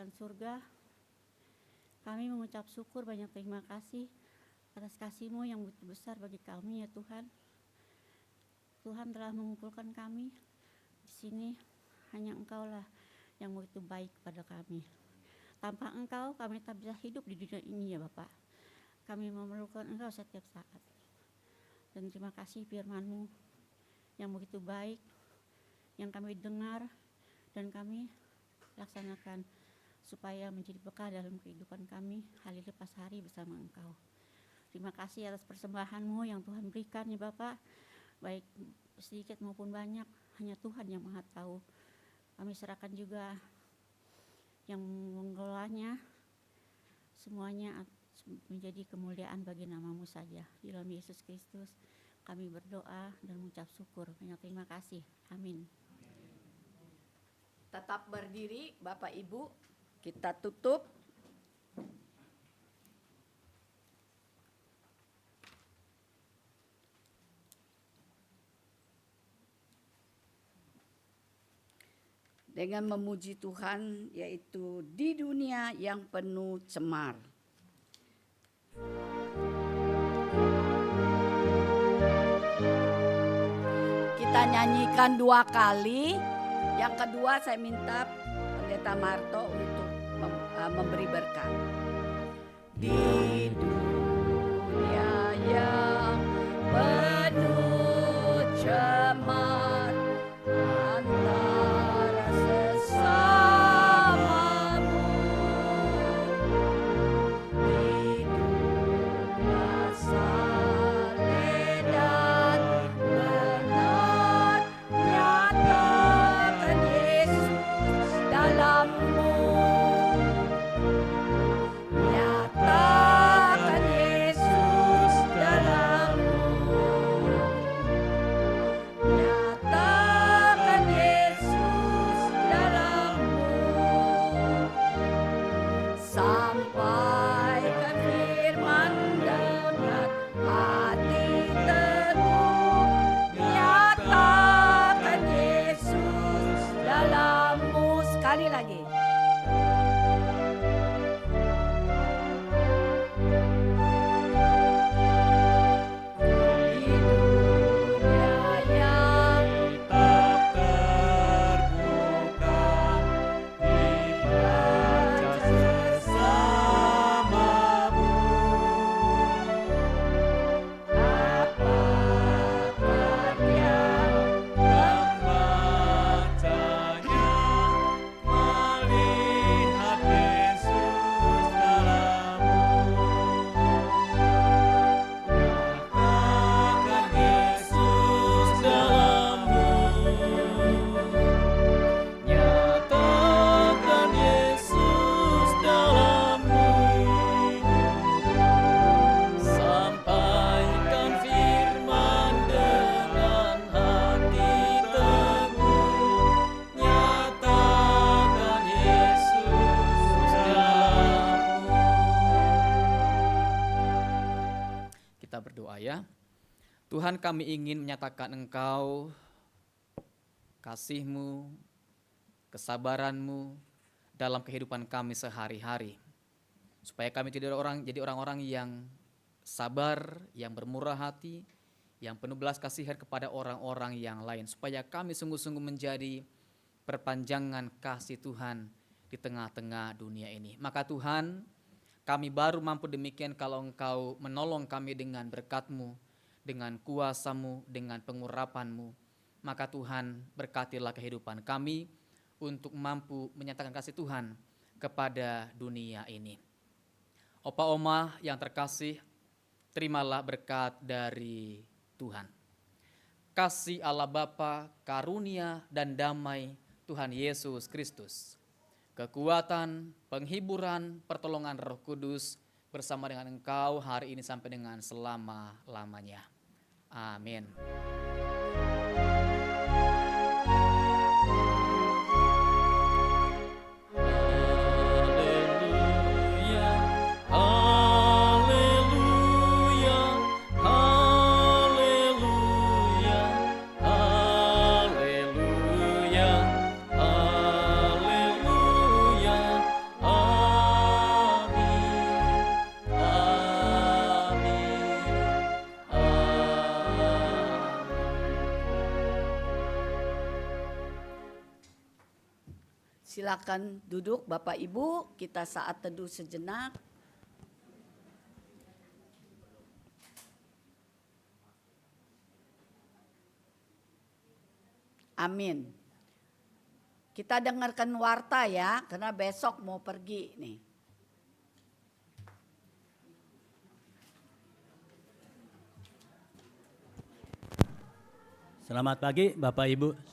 Kerajaan Surga. Kami mengucap syukur, banyak terima kasih atas kasih-Mu yang begitu besar bagi kami ya Tuhan. Tuhan telah mengumpulkan kami di sini, hanya Engkau-lah yang begitu baik pada kami. Tanpa Engkau kami tak bisa hidup di dunia ini ya Bapak. Kami memerlukan Engkau setiap saat. Dan terima kasih firman-Mu yang begitu baik, yang kami dengar dan kami laksanakan supaya menjadi bekal dalam kehidupan kami hari lepas hari bersama Engkau. Terima kasih atas persembahan-Mu yang Tuhan berikan ya Bapak, baik sedikit maupun banyak, hanya Tuhan yang Maha tahu. Kami serahkan juga yang mengelolanya, semuanya menjadi kemuliaan bagi nama-Mu saja. Di dalam Yesus Kristus kami berdoa dan mengucap syukur. Banyak terima kasih. Amin. Tetap berdiri Bapak Ibu, kita tutup. Dengan memuji Tuhan, yaitu di dunia yang penuh cemar. Kita nyanyikan 2 kali. Yang kedua saya minta Pendeta Marto untuk memberi berkat. Di dunia yang penuh cemar, antara sesamamu, hiduplah saleh dan benar, nyatakan Yesus dalammu. Nyatakan Yesus dalammu. Nyatakan Yesus dalammu. Sampaikan firman dengan hati teguh. Nyatakan Yesus dalammu. Sekali lagi. Di dunia yang Tetap terbuka, dibaca sesamamu. apakah dia Membacanya, melihat Yesus dalammu. Nyatakan Yesus dalammu. Nyatakan Yesus dalammu. Sampaikan firman dengan hati teguh. Nyatakan Yesus dalammu. Kita berdoa ya. Tuhan, kami ingin menyatakan Engkau, kasih-Mu, kesabaran-Mu dalam kehidupan kami sehari-hari. Supaya kami jadi orang-orang yang sabar, yang bermurah hati, yang penuh belas kasihan kepada orang-orang yang lain. Supaya kami sungguh-sungguh menjadi perpanjangan kasih Tuhan di tengah-tengah dunia ini. Maka Tuhan, kami baru mampu demikian kalau Engkau menolong kami dengan berkat-Mu, dengan kuasa-Mu, dengan pengurapan-Mu. Maka Tuhan, berkatilah kehidupan kami untuk mampu menyatakan kasih Tuhan kepada dunia ini. Opa Oma yang terkasih, terimalah berkat dari Tuhan. Kasih Allah Bapa, karunia dan damai Tuhan Yesus Kristus, kekuatan, penghiburan, pertolongan Roh Kudus bersama dengan engkau hari ini sampai dengan selama-lamanya. Amin. Haleluya, haleluya, haleluya, haleluya, haleluya, Silakan duduk Bapak Ibu, kita saat teduh sejenak. Amin. Kita dengarkan warta ya, karena besok mau pergi nih. Selamat pagi Bapak Ibu.